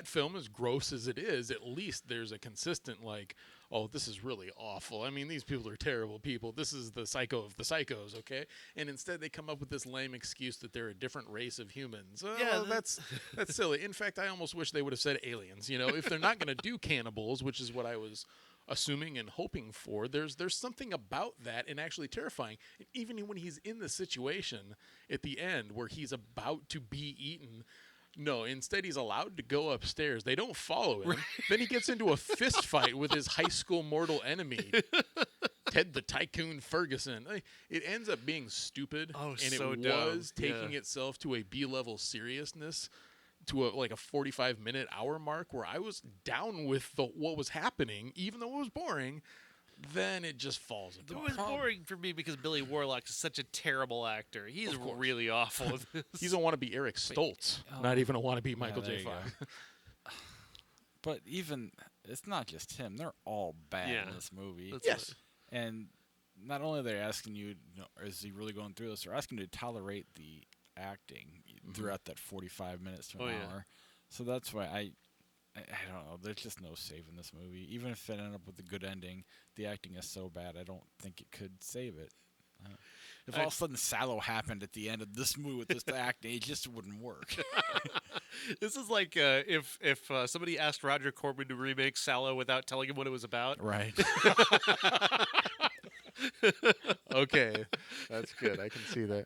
film, as gross as it is, at least there's a consistent, like, oh, this is really awful. I mean, these people are terrible people. This is the psycho of the psychos, okay? And instead they come up with this lame excuse that they're a different race of humans. Well, that's silly. In fact, I almost wish they would have said aliens. You know, if they're not going to do cannibals, which is what I was assuming and hoping for, there's something about that and actually terrifying. And even when he's in the situation at the end where he's about to be eaten, no, instead he's allowed to go upstairs. They don't follow him. Right. Then he gets into a fist fight with his high school mortal enemy, Ted the Tycoon Ferguson. It ends up being stupid, and so it was dumb. taking itself to a B-level seriousness, to a 45-minute hour mark where I was down with what was happening, even though it was boring. Then it just falls apart. It was boring for me because Billy Warlock is such a terrible actor. He's really awful. He's a wannabe Eric Stoltz, not even a wannabe Michael J. Fox. But even, it's not just him. They're all bad in this movie. Yes. And not only are they asking you, is he really going through this, they're asking you to tolerate the acting throughout that 45 minutes to an hour. So that's why I don't know. There's just no saving this movie. Even if it ended up with a good ending, the acting is so bad, I don't think it could save it. If all of a sudden Sallow happened at the end of this movie with this acting, it just wouldn't work. This is like if somebody asked Roger Corman to remake Sallow without telling him what it was about. Right. Okay, that's good. I can see that.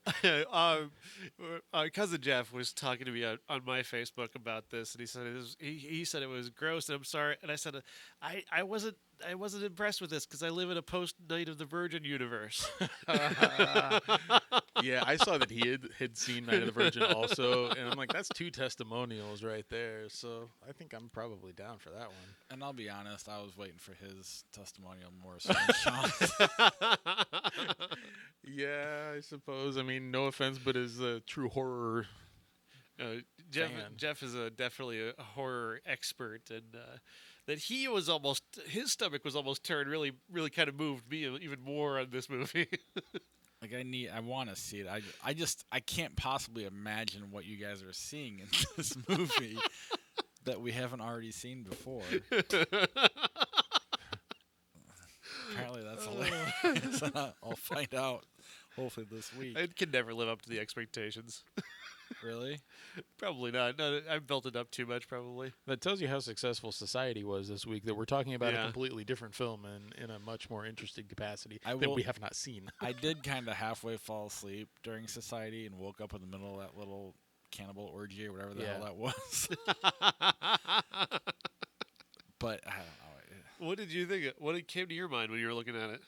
Cousin Jeff was talking to me on my Facebook about this, and he said he said it was gross, and I'm sorry. And I said I wasn't impressed with this because I live in a post Night of the Virgin universe. Yeah, I saw that he had seen Night of the Virgin also, and I'm like, that's two testimonials right there. So I think I'm probably down for that one. And I'll be honest, I was waiting for his testimonial more so than Sean's. Yeah, I suppose. I mean, no offense, but as a true horror Jeff is definitely a horror expert, and that his stomach was almost turned. Really, really kind of moved me even more on this movie. Like I want to see it. I can't possibly imagine what you guys are seeing in this movie that we haven't already seen before. Apparently that's hilarious. I'll find out hopefully this week. It can never live up to the expectations. Really? Probably not. No, I've built it up too much, probably. That tells you how successful Society was this week, that we're talking about a completely different film in a much more interesting capacity that we have not seen. I did kind of halfway fall asleep during Society and woke up in the middle of that little cannibal orgy or whatever the hell that was. But I don't know. What did you think? What came to your mind when you were looking at it?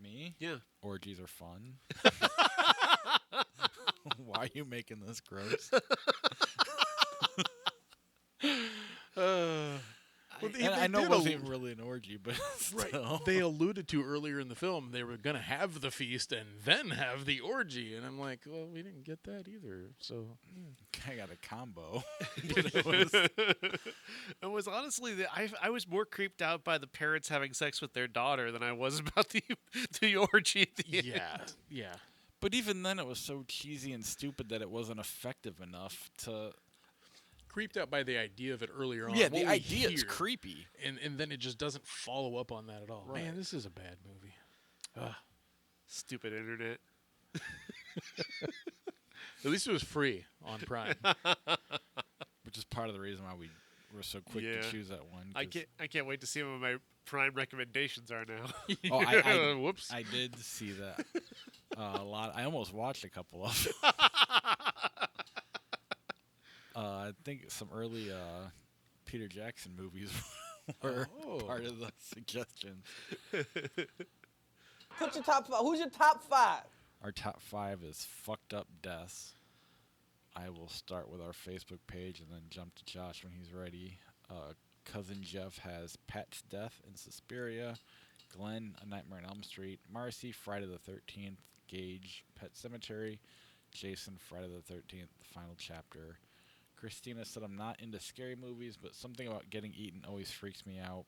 Me? Yeah. Orgies are fun. Why are you making this gross? I know it wasn't even really an orgy, but still. They alluded to earlier in the film they were going to have the feast and then have the orgy. And I'm like, well, we didn't get that either. So I got a combo. It was honestly, I was more creeped out by the parents having sex with their daughter than I was about the orgy at the end. Yeah. But even then, it was so cheesy and stupid that it wasn't effective enough to... Creeped out by the idea of it earlier on. Yeah, the idea is creepy. And then it just doesn't follow up on that at all. Right. Man, this is a bad movie. Stupid internet. At least it was free on Prime. Which is part of the reason why we we're so quick to choose that one. I can't wait to see what my prime recommendations are now. Oh, I Whoops. I did see that a lot. I almost watched a couple of them. I think some early Peter Jackson movies were part of the suggestions. Put your top 5. Who's your top 5? Our top 5 is fucked up deaths. I will start with our Facebook page and then jump to Josh when he's ready. Cousin Jeff has Pat's Death in Suspiria, Glenn, A Nightmare on Elm Street, Marcy, Friday the 13th, Gage, Pet Cemetery, Jason, Friday the 13th, The Final Chapter. Christina said, I'm not into scary movies, but something about getting eaten always freaks me out.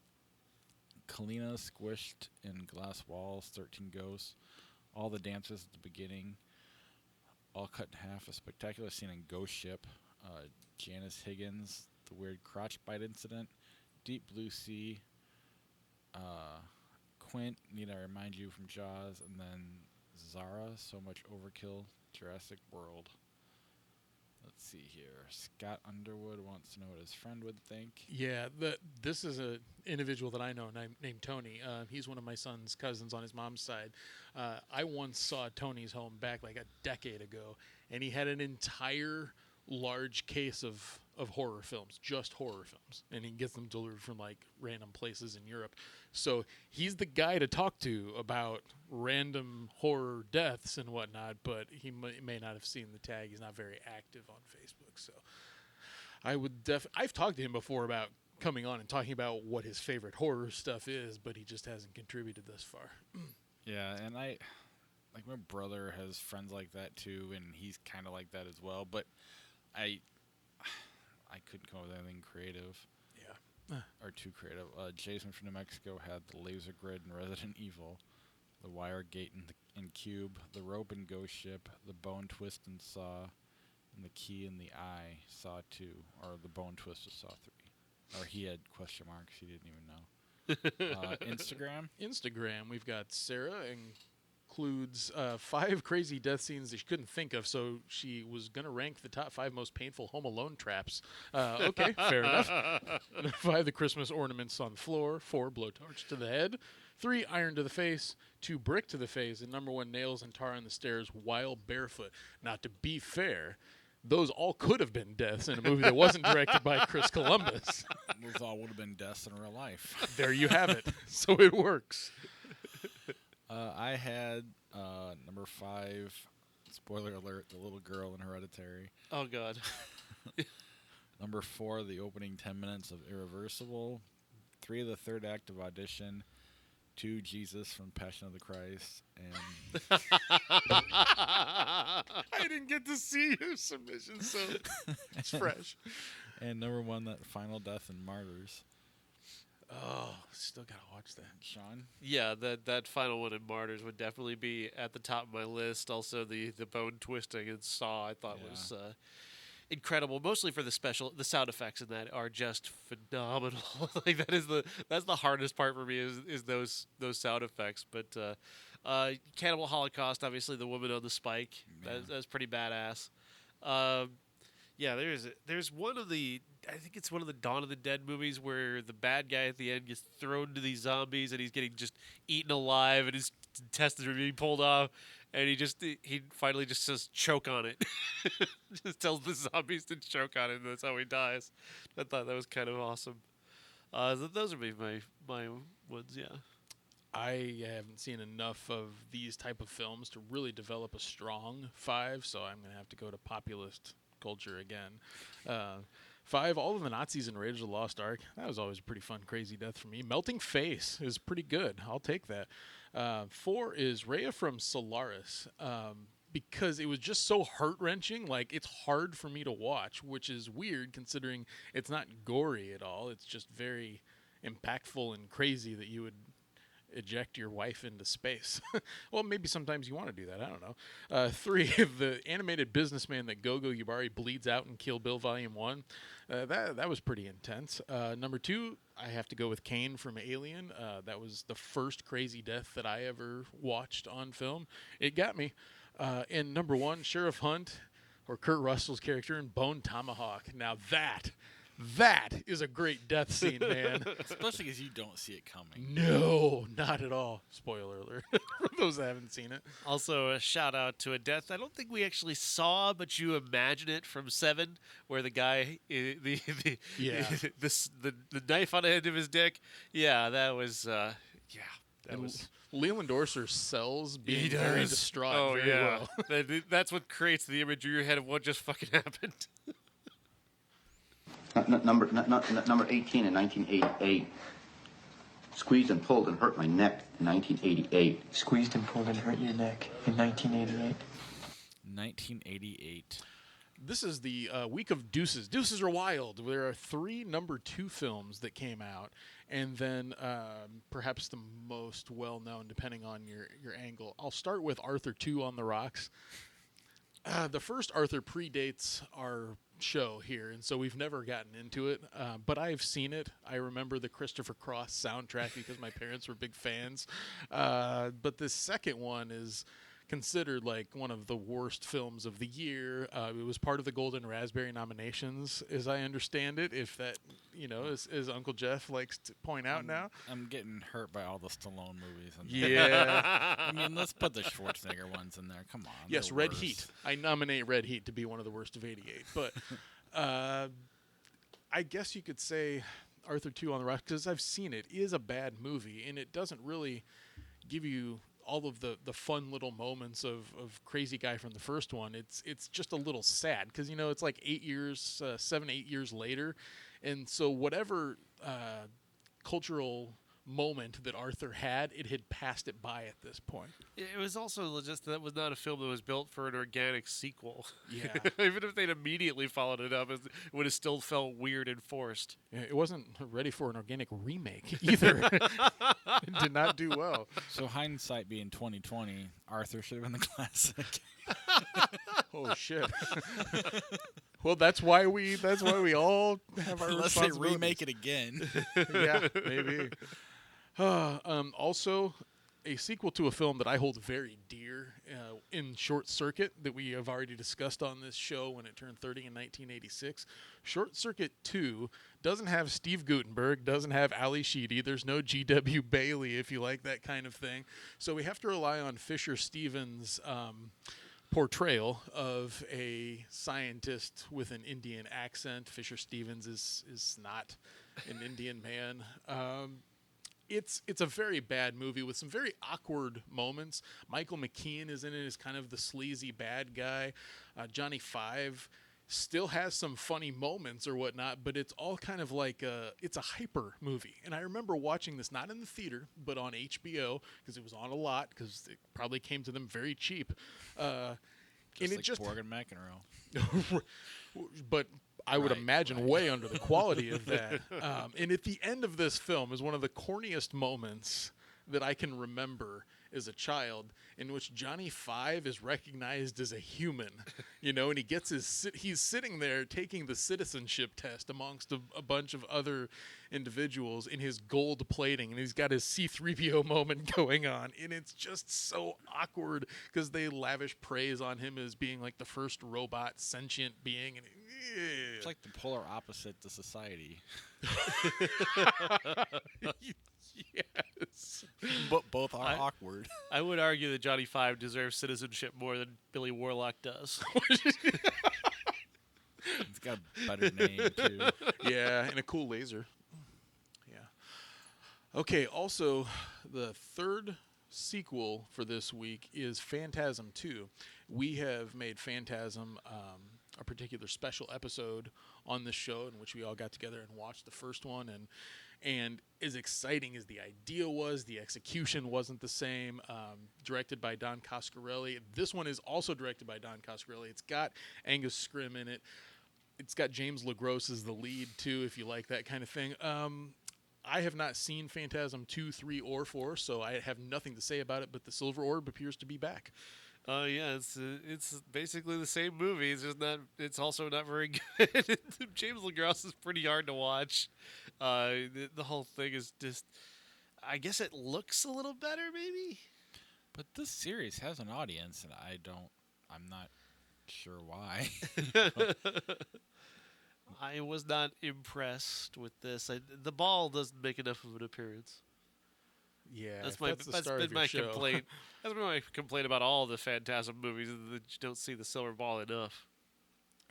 Kalina, Squished in Glass Walls, 13 Ghosts, All the Dancers at the Beginning, All Cut in Half, A Spectacular Scene in Ghost Ship, Janice Higgins, The Weird Crotch Bite Incident, Deep Blue Sea, Quint, Need I Remind You from Jaws, and then Zara, So Much Overkill, Jurassic World. Let's see here. Scott Underwood wants to know what his friend would think. Yeah, this is an individual that I know named Tony. He's one of my son's cousins on his mom's side. I once saw Tony's home back like a decade ago, and he had an entire large case of horror films, just horror films, and he gets them delivered from like random places in Europe. So he's the guy to talk to about random horror deaths and whatnot, but he may not have seen the tag. He's not very active on Facebook. So I would I've talked to him before about coming on and talking about what his favorite horror stuff is, but he just hasn't contributed thus far. Yeah, and my brother has friends like that too, and he's kind of like that as well, but I couldn't come up with anything creative. Yeah. Or too creative. Jason from New Mexico had The Laser Grid in Resident Evil, The Wire Gate in Cube, The Rope in Ghost Ship, The Bone Twist in Saw, and The Key in the Eye, Saw 2, or The Bone Twist of Saw 3. Or he had question marks, he didn't even know. Instagram, we've got Sarah, includes 5 crazy death scenes that she couldn't think of, so she was going to rank the top 5 most painful Home Alone traps. Okay, fair enough. 5, the Christmas ornaments on the floor. 4, blowtorch to the head. 3, iron to the face. 2, brick to the face. And number 1, nails and tar on the stairs while barefoot. Now, to be fair, those all could have been deaths in a movie that wasn't directed by Chris Columbus. Those all would have been deaths in real life. There you have it. So it works. I had number 5, spoiler alert, the little girl in Hereditary. Oh, God. Number 4, the opening 10 minutes of Irreversible. 3, the third act of Audition. 2, Jesus from Passion of the Christ. And I didn't get to see your submission, so it's fresh. And number 1, that final death in Martyrs. Oh, still gotta watch that. Sean? Yeah, that final one in Martyrs would definitely be at the top of my list. Also, the bone twisting in Saw I thought was incredible. Mostly for the sound effects in that are just phenomenal. Like that's the hardest part for me is those sound effects. But Cannibal Holocaust, obviously the woman on the spike, that's pretty badass. Yeah, there's one of the, I think it's one of the Dawn of the Dead movies where the bad guy at the end gets thrown to these zombies and he's getting just eaten alive and his intestines are being pulled off, and he finally just says choke on it. Just tells the zombies to choke on it, and that's how he dies. I thought that was kind of awesome. Those would be my ones, yeah. I haven't seen enough of these type of films to really develop a strong 5, so I'm gonna have to go to populist culture again. 5, all of the Nazis in Raiders of the Lost Ark. That was always a pretty fun, crazy death for me. Melting Face is pretty good. I'll take that. 4 is Rhea from Solaris, because it was just so heart-wrenching. Like, it's hard for me to watch, which is weird considering it's not gory at all. It's just very impactful and crazy that you would eject your wife into space. Well, maybe sometimes you want to do that. I don't know. 3, the animated businessman that Gogo Yubari bleeds out in Kill Bill Volume 1. That was pretty intense. Number 2, I have to go with Kane from Alien. That was the first crazy death that I ever watched on film. It got me. And number 1, Sheriff Hunt, or Kurt Russell's character in Bone Tomahawk. Now That is a great death scene, man. Especially because you don't see it coming. No, not at all. Spoiler alert for those that haven't seen it. Also, a shout out to a death I don't think we actually saw, but you imagine it from Seven, where the guy, the knife on the end of his dick. Yeah, that was, that was. Leland Orser sells being very distraught very well. That's what creates the image in your head of what just fucking happened. Number 18 in 1988. Squeezed and pulled and hurt my neck in 1988. Squeezed and pulled and hurt your neck in 1988. 1988. This is the week of Deuces. Deuces are wild. There are 3 number 2 films that came out, and then perhaps the most well-known, depending on your angle. I'll start with Arthur 2 on the Rocks. The first Arthur predates our show here, and so we've never gotten into it, but I've seen it. I remember the Christopher Cross soundtrack because my parents were big fans. But the second one is considered like one of the worst films of the year. It was part of the Golden Raspberry nominations, as I understand it, if that, as Uncle Jeff likes to point out now. I'm getting hurt by all the Stallone movies. Yeah. I mean, let's put the Schwarzenegger ones in there. Come on. Yes, they're Red worse. Heat. I nominate Red Heat to be one of the worst of 88. But I guess you could say Arthur 2 on the Rocks, because I've seen it, is a bad movie, and it doesn't really give you all of the fun little moments of Crazy Guy from the first one. It's just a little sad because, it's like 7, 8 years later. And so whatever cultural moment that Arthur had, it had passed it by at this point. It was also just that was not a film that was built for an organic sequel. Yeah. Even if they'd immediately followed it up, it would have still felt weird and forced. Yeah, it wasn't ready for an organic remake either. It did not do well. So hindsight being 2020, Arthur should have been the classic. Oh shit. Well, that's why we all have our Unless they responsibilities. remake it again. Yeah, maybe. Also, a sequel to a film that I hold very dear in Short Circuit that we have already discussed on this show when it turned 30 in 1986. Short Circuit 2 doesn't have Steve Guttenberg, doesn't have Ali Sheedy. There's no G.W. Bailey, if you like that kind of thing. So we have to rely on Fisher Stevens' portrayal of a scientist with an Indian accent. Fisher Stevens is not an Indian man. It's a very bad movie with some very awkward moments. Michael McKean is in it as kind of the sleazy bad guy. Johnny Five still has some funny moments or whatnot, but it's all kind of like it's a hyper movie. And I remember watching this not in the theater, but on HBO because it was on a lot because it probably came to them very cheap. And Just it like just Borg and McEnroe. but I would Right, imagine way under the quality of that. And at the end of this film is one of the corniest moments that I can remember as a child, in which Johnny Five is recognized as a human, and he gets he's sitting there taking the citizenship test amongst a bunch of other individuals in his gold plating, and he's got his C-3PO moment going on, and it's just so awkward because they lavish praise on him as being like the first robot sentient being, and It's like the polar opposite to society. Yes. But both are awkward. I would argue that Johnny Five deserves citizenship more than Billy Warlock does. It's got a better name, too. Yeah, and a cool laser. Yeah. Okay, also, the third sequel for this week is Phantasm 2. We have made Phantasm a particular special episode on this show in which we all got together and watched the first one, and as exciting as the idea was, the execution wasn't the same. Directed by Don Coscarelli. This one is also directed by Don Coscarelli. It's got Angus Scrimm in it. It's got James LaGrosse as the lead, too, if you like that kind of thing. I have not seen Phantasm 2, 3, or 4, so I have nothing to say about it, but the Silver Orb appears to be back. Yeah, it's basically the same movie. It's just not. It's also not very good. James LaGrosse is pretty hard to watch. The whole thing is just. I guess it looks a little better, maybe. But this series has an audience, and I'm not sure why. I was not impressed with this. The ball doesn't make enough of an appearance. Yeah, that's the been my complaint. That's been my complaint about all the Phantasm movies, is that you don't see the silver ball enough.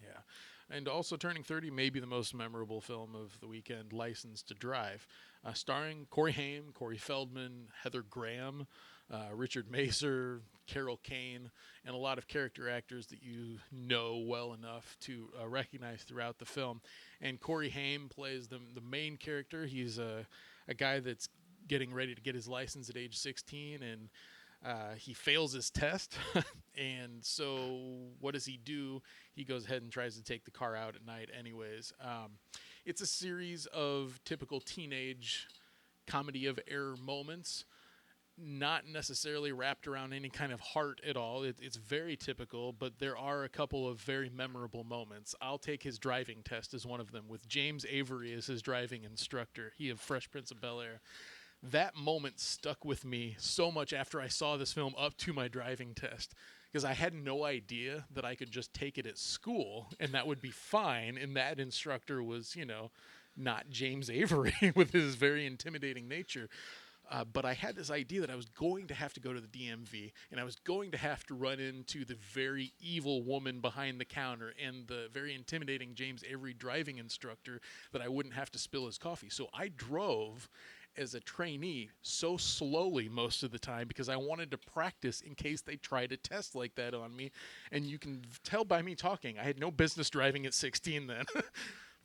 Yeah. And also turning 30, maybe the most memorable film of the weekend, License to Drive, starring Corey Haim, Corey Feldman, Heather Graham, Richard Macer, Carol Kane, and a lot of character actors that you know well enough to recognize throughout the film. And Corey Haim plays the main character. He's a guy that's getting ready to get his license at age 16, and he fails his test. And so what does he do? He goes ahead and tries to take the car out at night anyways. It's a series of typical teenage comedy of error moments, not necessarily wrapped around any kind of heart at all. It's very typical, but there are a couple of very memorable moments. I'll take his driving test as one of them, with James Avery as his driving instructor. He of Fresh Prince of Bel-Air. That moment stuck with me so much after I saw this film up to my driving test, because I had no idea that I could just take it at school and that would be fine. And that instructor was, not James Avery with his very intimidating nature. But I had this idea that I was going to have to go to the DMV, and I was going to have to run into the very evil woman behind the counter and the very intimidating James Avery driving instructor, that I wouldn't have to spill his coffee. So I drove as a trainee so slowly most of the time because I wanted to practice in case they tried a test like that on me. And you can tell by me talking, I had no business driving at 16 then.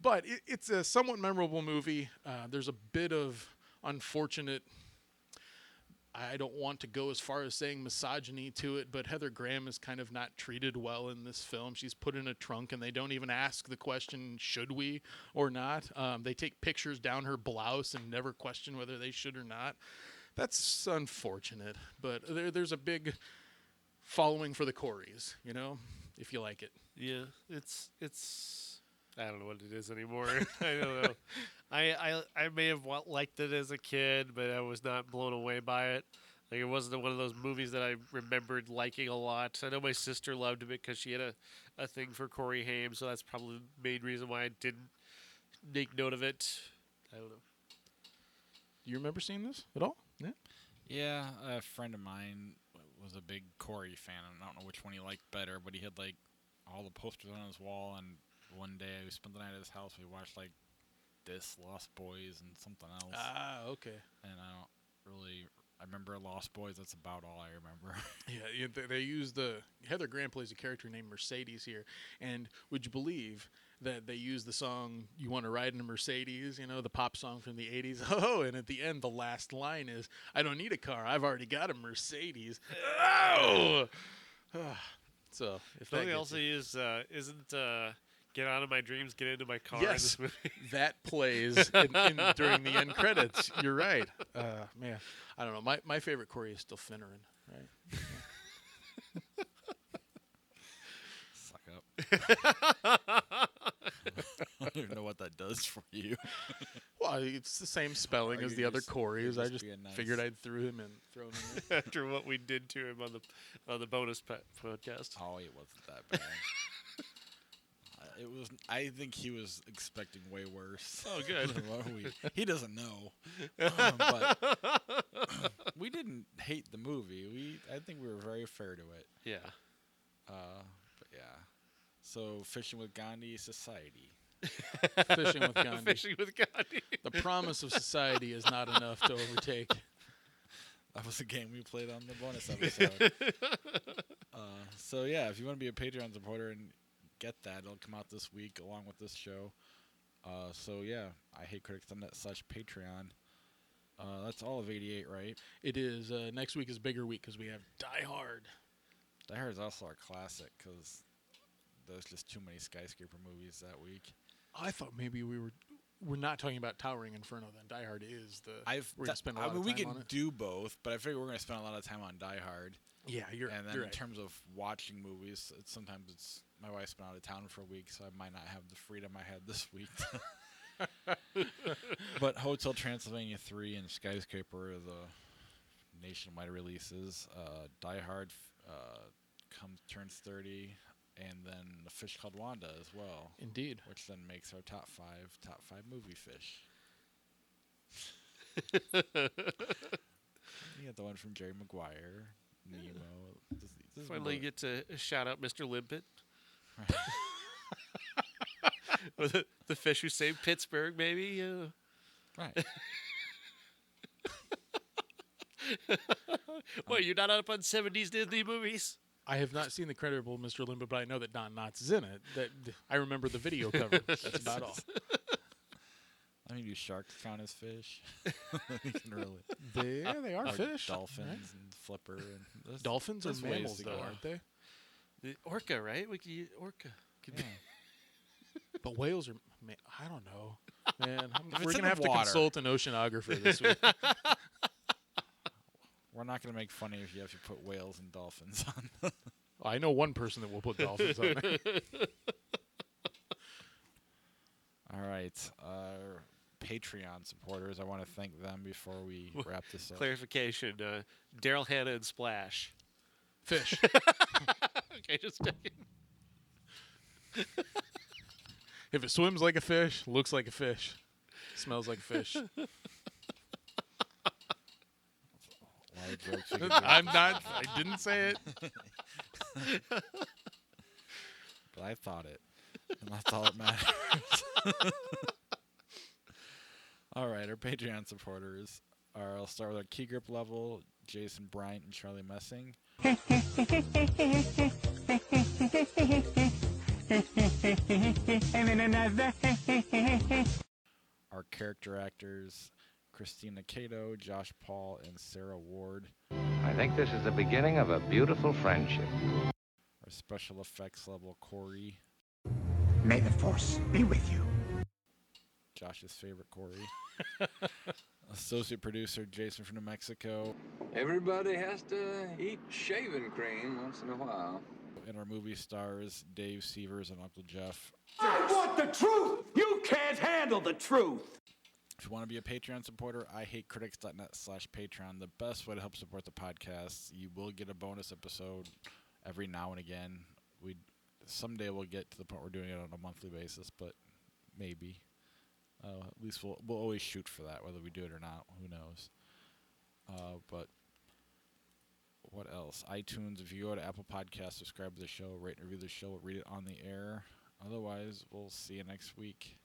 But it's a somewhat memorable movie. There's a bit of unfortunate, I don't want to go as far as saying misogyny to it, but Heather Graham is kind of not treated well in this film. She's put in a trunk, and they don't even ask the question, should we or not? They take pictures down her blouse and never question whether they should or not. That's unfortunate, but there's a big following for the Coreys, if you like it. Yeah, it's I don't know what it is anymore. I don't know. I may have liked it as a kid, but I was not blown away by it. Like, it wasn't one of those movies that I remembered liking a lot. I know my sister loved it because she had a thing for Corey Haim, so that's probably the main reason why I didn't make note of it. I don't know. Do you remember seeing this at all? Yeah. Yeah, a friend of mine was a big Corey fan. I don't know which one he liked better, but he had like all the posters on his wall, and one day we spent the night at his house. We watched like this, Lost Boys, and something else. Ah, okay. And I remember Lost Boys. That's about all I remember. Yeah, they used Heather Graham plays a character named Mercedes here. And would you believe that they used the song "You Want to Ride in a Mercedes," the pop song from the 80s? Oh, and at the end, the last line is, "I don't need a car. I've already got a Mercedes." Oh! So, if that they also use, isn't... Get out of my dreams, get into my car. Yes, in this movie. That plays during the end credits. You're right. Man, I don't know. My favorite Corey is still Finneran, right? Suck up. I don't even know what that does for you. Well, it's the same spelling as the other Corys. I just figured I'd throw him in there. After what we did to him on the bonus podcast. Oh, it wasn't that bad. It was. I think he was expecting way worse. Oh, good. He doesn't know. But we didn't hate the movie. I think we were very fair to it. Yeah. But yeah. So, Fishing with Gandhi Society. Fishing with Gandhi. Fishing with Gandhi. The promise of society is not enough to overtake. That was a game we played on the bonus episode. So yeah, if you want to be a Patreon supporter and get that, it'll come out this week along with this show. So yeah, ihatecritics.net/Patreon. That's all of 88, right? It is. Next week is a bigger week because we have Die Hard. Die Hard is also our classic because there's just too many skyscraper movies that week. I thought maybe we're not talking about Towering Inferno then. Die Hard is we're going to spend a lot of time we on can it. do both, but I figure we're going to spend a lot of time on Die Hard. Yeah, you're And then you're in right. terms of watching movies, sometimes it's my wife's been out of town for a week, so I might not have the freedom I had this week. But Hotel Transylvania 3 and Skyscraper are the nationwide releases. Die Hard turns 30 and then the fish called Wanda as well. Indeed. Which then makes our top five movie fish. You got the one from Jerry Maguire, Nemo. This Finally get to shout out Mr. Limpet. Right. Or the fish who saved Pittsburgh, maybe. Right. What, you're not up on 70s Disney movies? I have not seen the Credible Mr. Limpet, but I know that Don Knotts is in it. I remember the video cover. That's about all. I mean, do sharks count as fish? You can really. They are fish. Dolphins right? and flipper. And Dolphins are there's ways mammals, to though, go. aren't they? The orca, right? We could use orca. Could be. But whales are. I don't know, man. If We're it's in gonna the have to water. consult an oceanographer this week. We're not going to make fun of you if you have to put whales and dolphins on. I know one person that will put dolphins on it. All right. Patreon supporters, I want to thank them before we wrap this up. Clarification: Daryl Hannah and Splash. Fish. Okay, just checking. If it swims like a fish, looks like a fish, smells like a fish. A lot of jokes we could do. I'm not. I didn't say it. But I thought it. And that's all that matters. All right, our Patreon supporters are, I'll start with our key grip level, Jason Bryant and Charlie Messing. Our character actors, Christina Cato, Josh Paul, and Sarah Ward. I think this is the beginning of a beautiful friendship. Our special effects level, Corey. May the Force be with you. Josh's favorite Corey. Associate producer, Jason from New Mexico. Everybody has to eat shaving cream once in a while. And our movie stars, Dave Severs and Uncle Jeff. I want the truth! You can't handle the truth! If you want to be a Patreon supporter, ihatecritics.net/Patreon. The best way to help support the podcast. You will get a bonus episode every now and again. Someday we'll get to the point where we're doing it on a monthly basis, but maybe. At least we'll always shoot for that, whether we do it or not. Who knows? But what else? iTunes. If you go to Apple Podcasts, subscribe to the show, rate and review the show, read it on the air. Otherwise, we'll see you next week.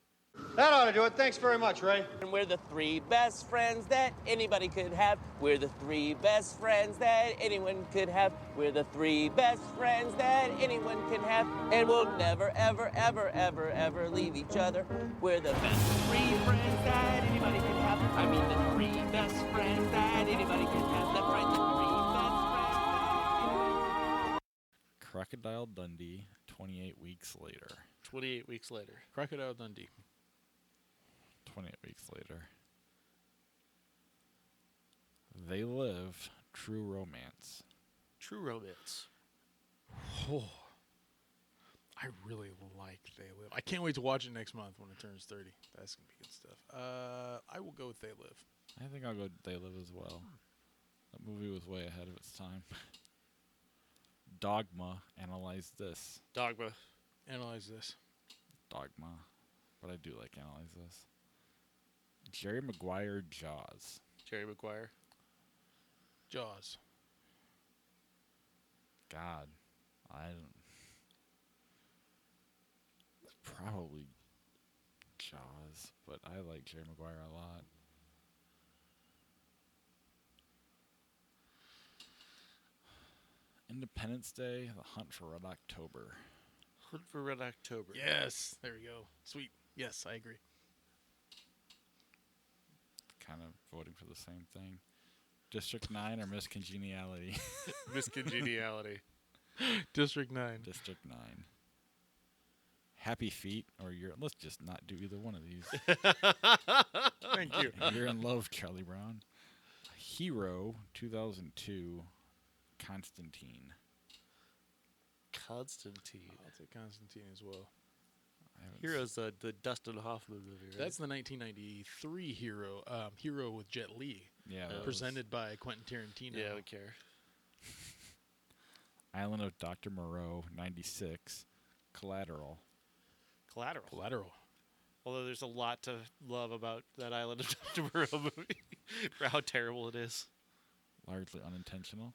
That ought to do it. Thanks very much, Ray. And we're the three best friends that anybody could have. We're the three best friends that anyone could have. We're the three best friends that anyone can have. And we'll never, ever, ever, ever, ever leave each other. We're the best three friends that anybody could have. I mean, the three best friends that anybody could have. That's right, the three best friends. Crocodile Dundee, 28 weeks later. 28 weeks later. Crocodile Dundee. 28 weeks later. They Live, True Romance. True Romance. Oh, I really like They Live. I can't wait to watch it next month when it turns 30. That's going to be good stuff. I will go with They Live. I think I'll go They Live as well. That movie was way ahead of its time. Dogma, Analyze This. Dogma. Analyze This. Dogma. But I do like Analyze This. Jerry Maguire, Jaws. Jerry Maguire. Jaws. God. It's probably Jaws, but I like Jerry Maguire a lot. Independence Day, The Hunt for Red October. Hunt for Red October. Yes. There we go. Sweet. Yes, I agree. Kind of voting for the same thing. District 9 or Miss Congeniality? Miss Congeniality. District 9. District 9. Happy Feet or let's just not do either one of these. Thank you. You're in Love, Charlie Brown. Hero, 2002. Constantine. Constantine. I'll take Constantine as well. Hero's the Dustin Hoffman movie, right? That's the 1993 Hero. Hero with Jet Li. Yeah. Presented by Quentin Tarantino. Yeah, I don't care. Island of Dr. Moreau, 96. Collateral. Collateral. Although there's a lot to love about that Island of Dr. Moreau movie for how terrible it is. Largely unintentional.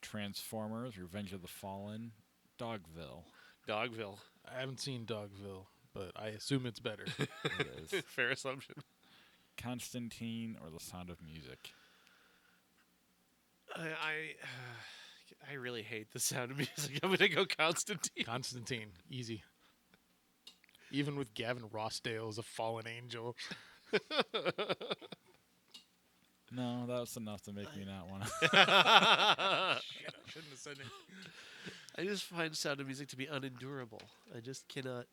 Transformers, Revenge of the Fallen, Dogville. Dogville. I haven't seen Dogville, but I assume it's better. It is. Fair assumption. Constantine or The Sound of Music. I really hate The Sound of Music. I'm gonna go Constantine. Constantine, easy. Even with Gavin Rossdale as a fallen angel. No, that was enough to make me not want to. Shit, I shouldn't have said it. I just find Sound of Music to be unendurable. I just cannot.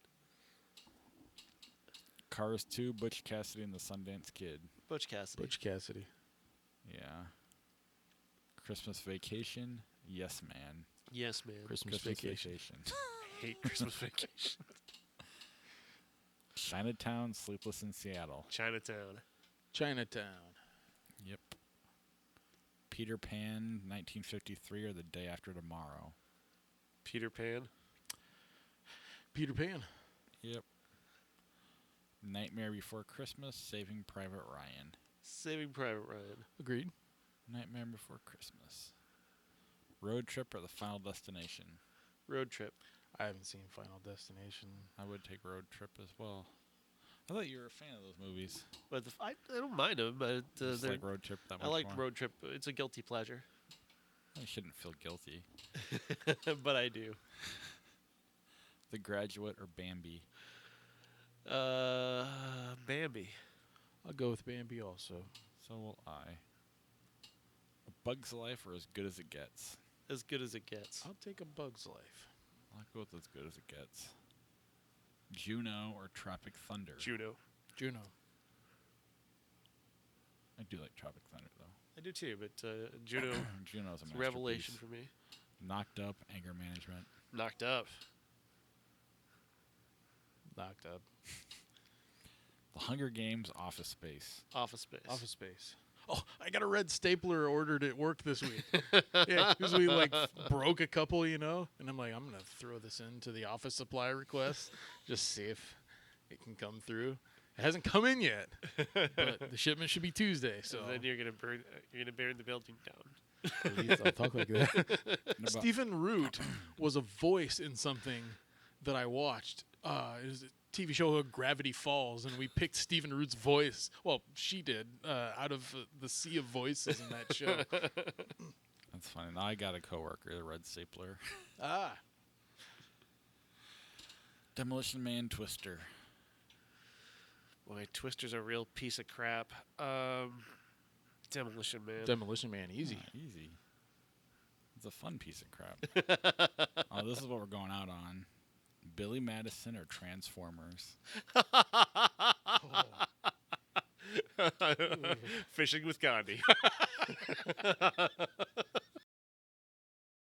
Cars 2, Butch Cassidy and the Sundance Kid. Butch Cassidy. Butch Cassidy. Yeah. Christmas Vacation, Yes Man. Yes, man. Christmas Vacation. I hate Christmas Vacation. Chinatown, Sleepless in Seattle. Chinatown. Yep. Peter Pan, 1953 or The Day After Tomorrow. Peter Pan. Yep. Nightmare Before Christmas, Saving Private Ryan. Saving Private Ryan. Agreed. Nightmare Before Christmas. Road Trip or The Final Destination. Road Trip. I haven't seen Final Destination. I would take Road Trip as well. I thought you were a fan of those movies. But I don't mind them, but Just like Road Trip that much I like more. Road Trip. It's a guilty pleasure. I shouldn't feel guilty. But I do. The Graduate or Bambi. Bambi. I'll go with Bambi also. So will I. A Bug's Life or As Good as It Gets. As Good as It Gets. I'll take A Bug's Life. I'll go with As Good as It Gets. Juno or Tropic Thunder. Juno. I do like Tropic Thunder though. I do too, but Juno. Juno's a revelation masterpiece. for me. Knocked Up, Anger Management. Knocked Up. The Hunger Games, Office Space. Office Space. Oh, I got a red stapler ordered at work this week. Yeah, because we broke a couple, and I'm like, I'm gonna throw this into the office supply request, just see if it can come through. It hasn't come in yet, but the shipment should be Tuesday. So And then you're gonna burn the building down. Please, I'll talk like that. Stephen Root was a voice in something that I watched. It was a TV show called Gravity Falls, and we picked Stephen Root's voice. Well, she did, out of the sea of voices in that show. That's funny. Now I got a coworker, the red stapler. Demolition Man, Twister. Boy, Twister's a real piece of crap. Demolition Man. Demolition Man, easy. Easy. It's a fun piece of crap. Oh, this is what we're going out on. Billy Madison or Transformers? Fishing with Gandhi.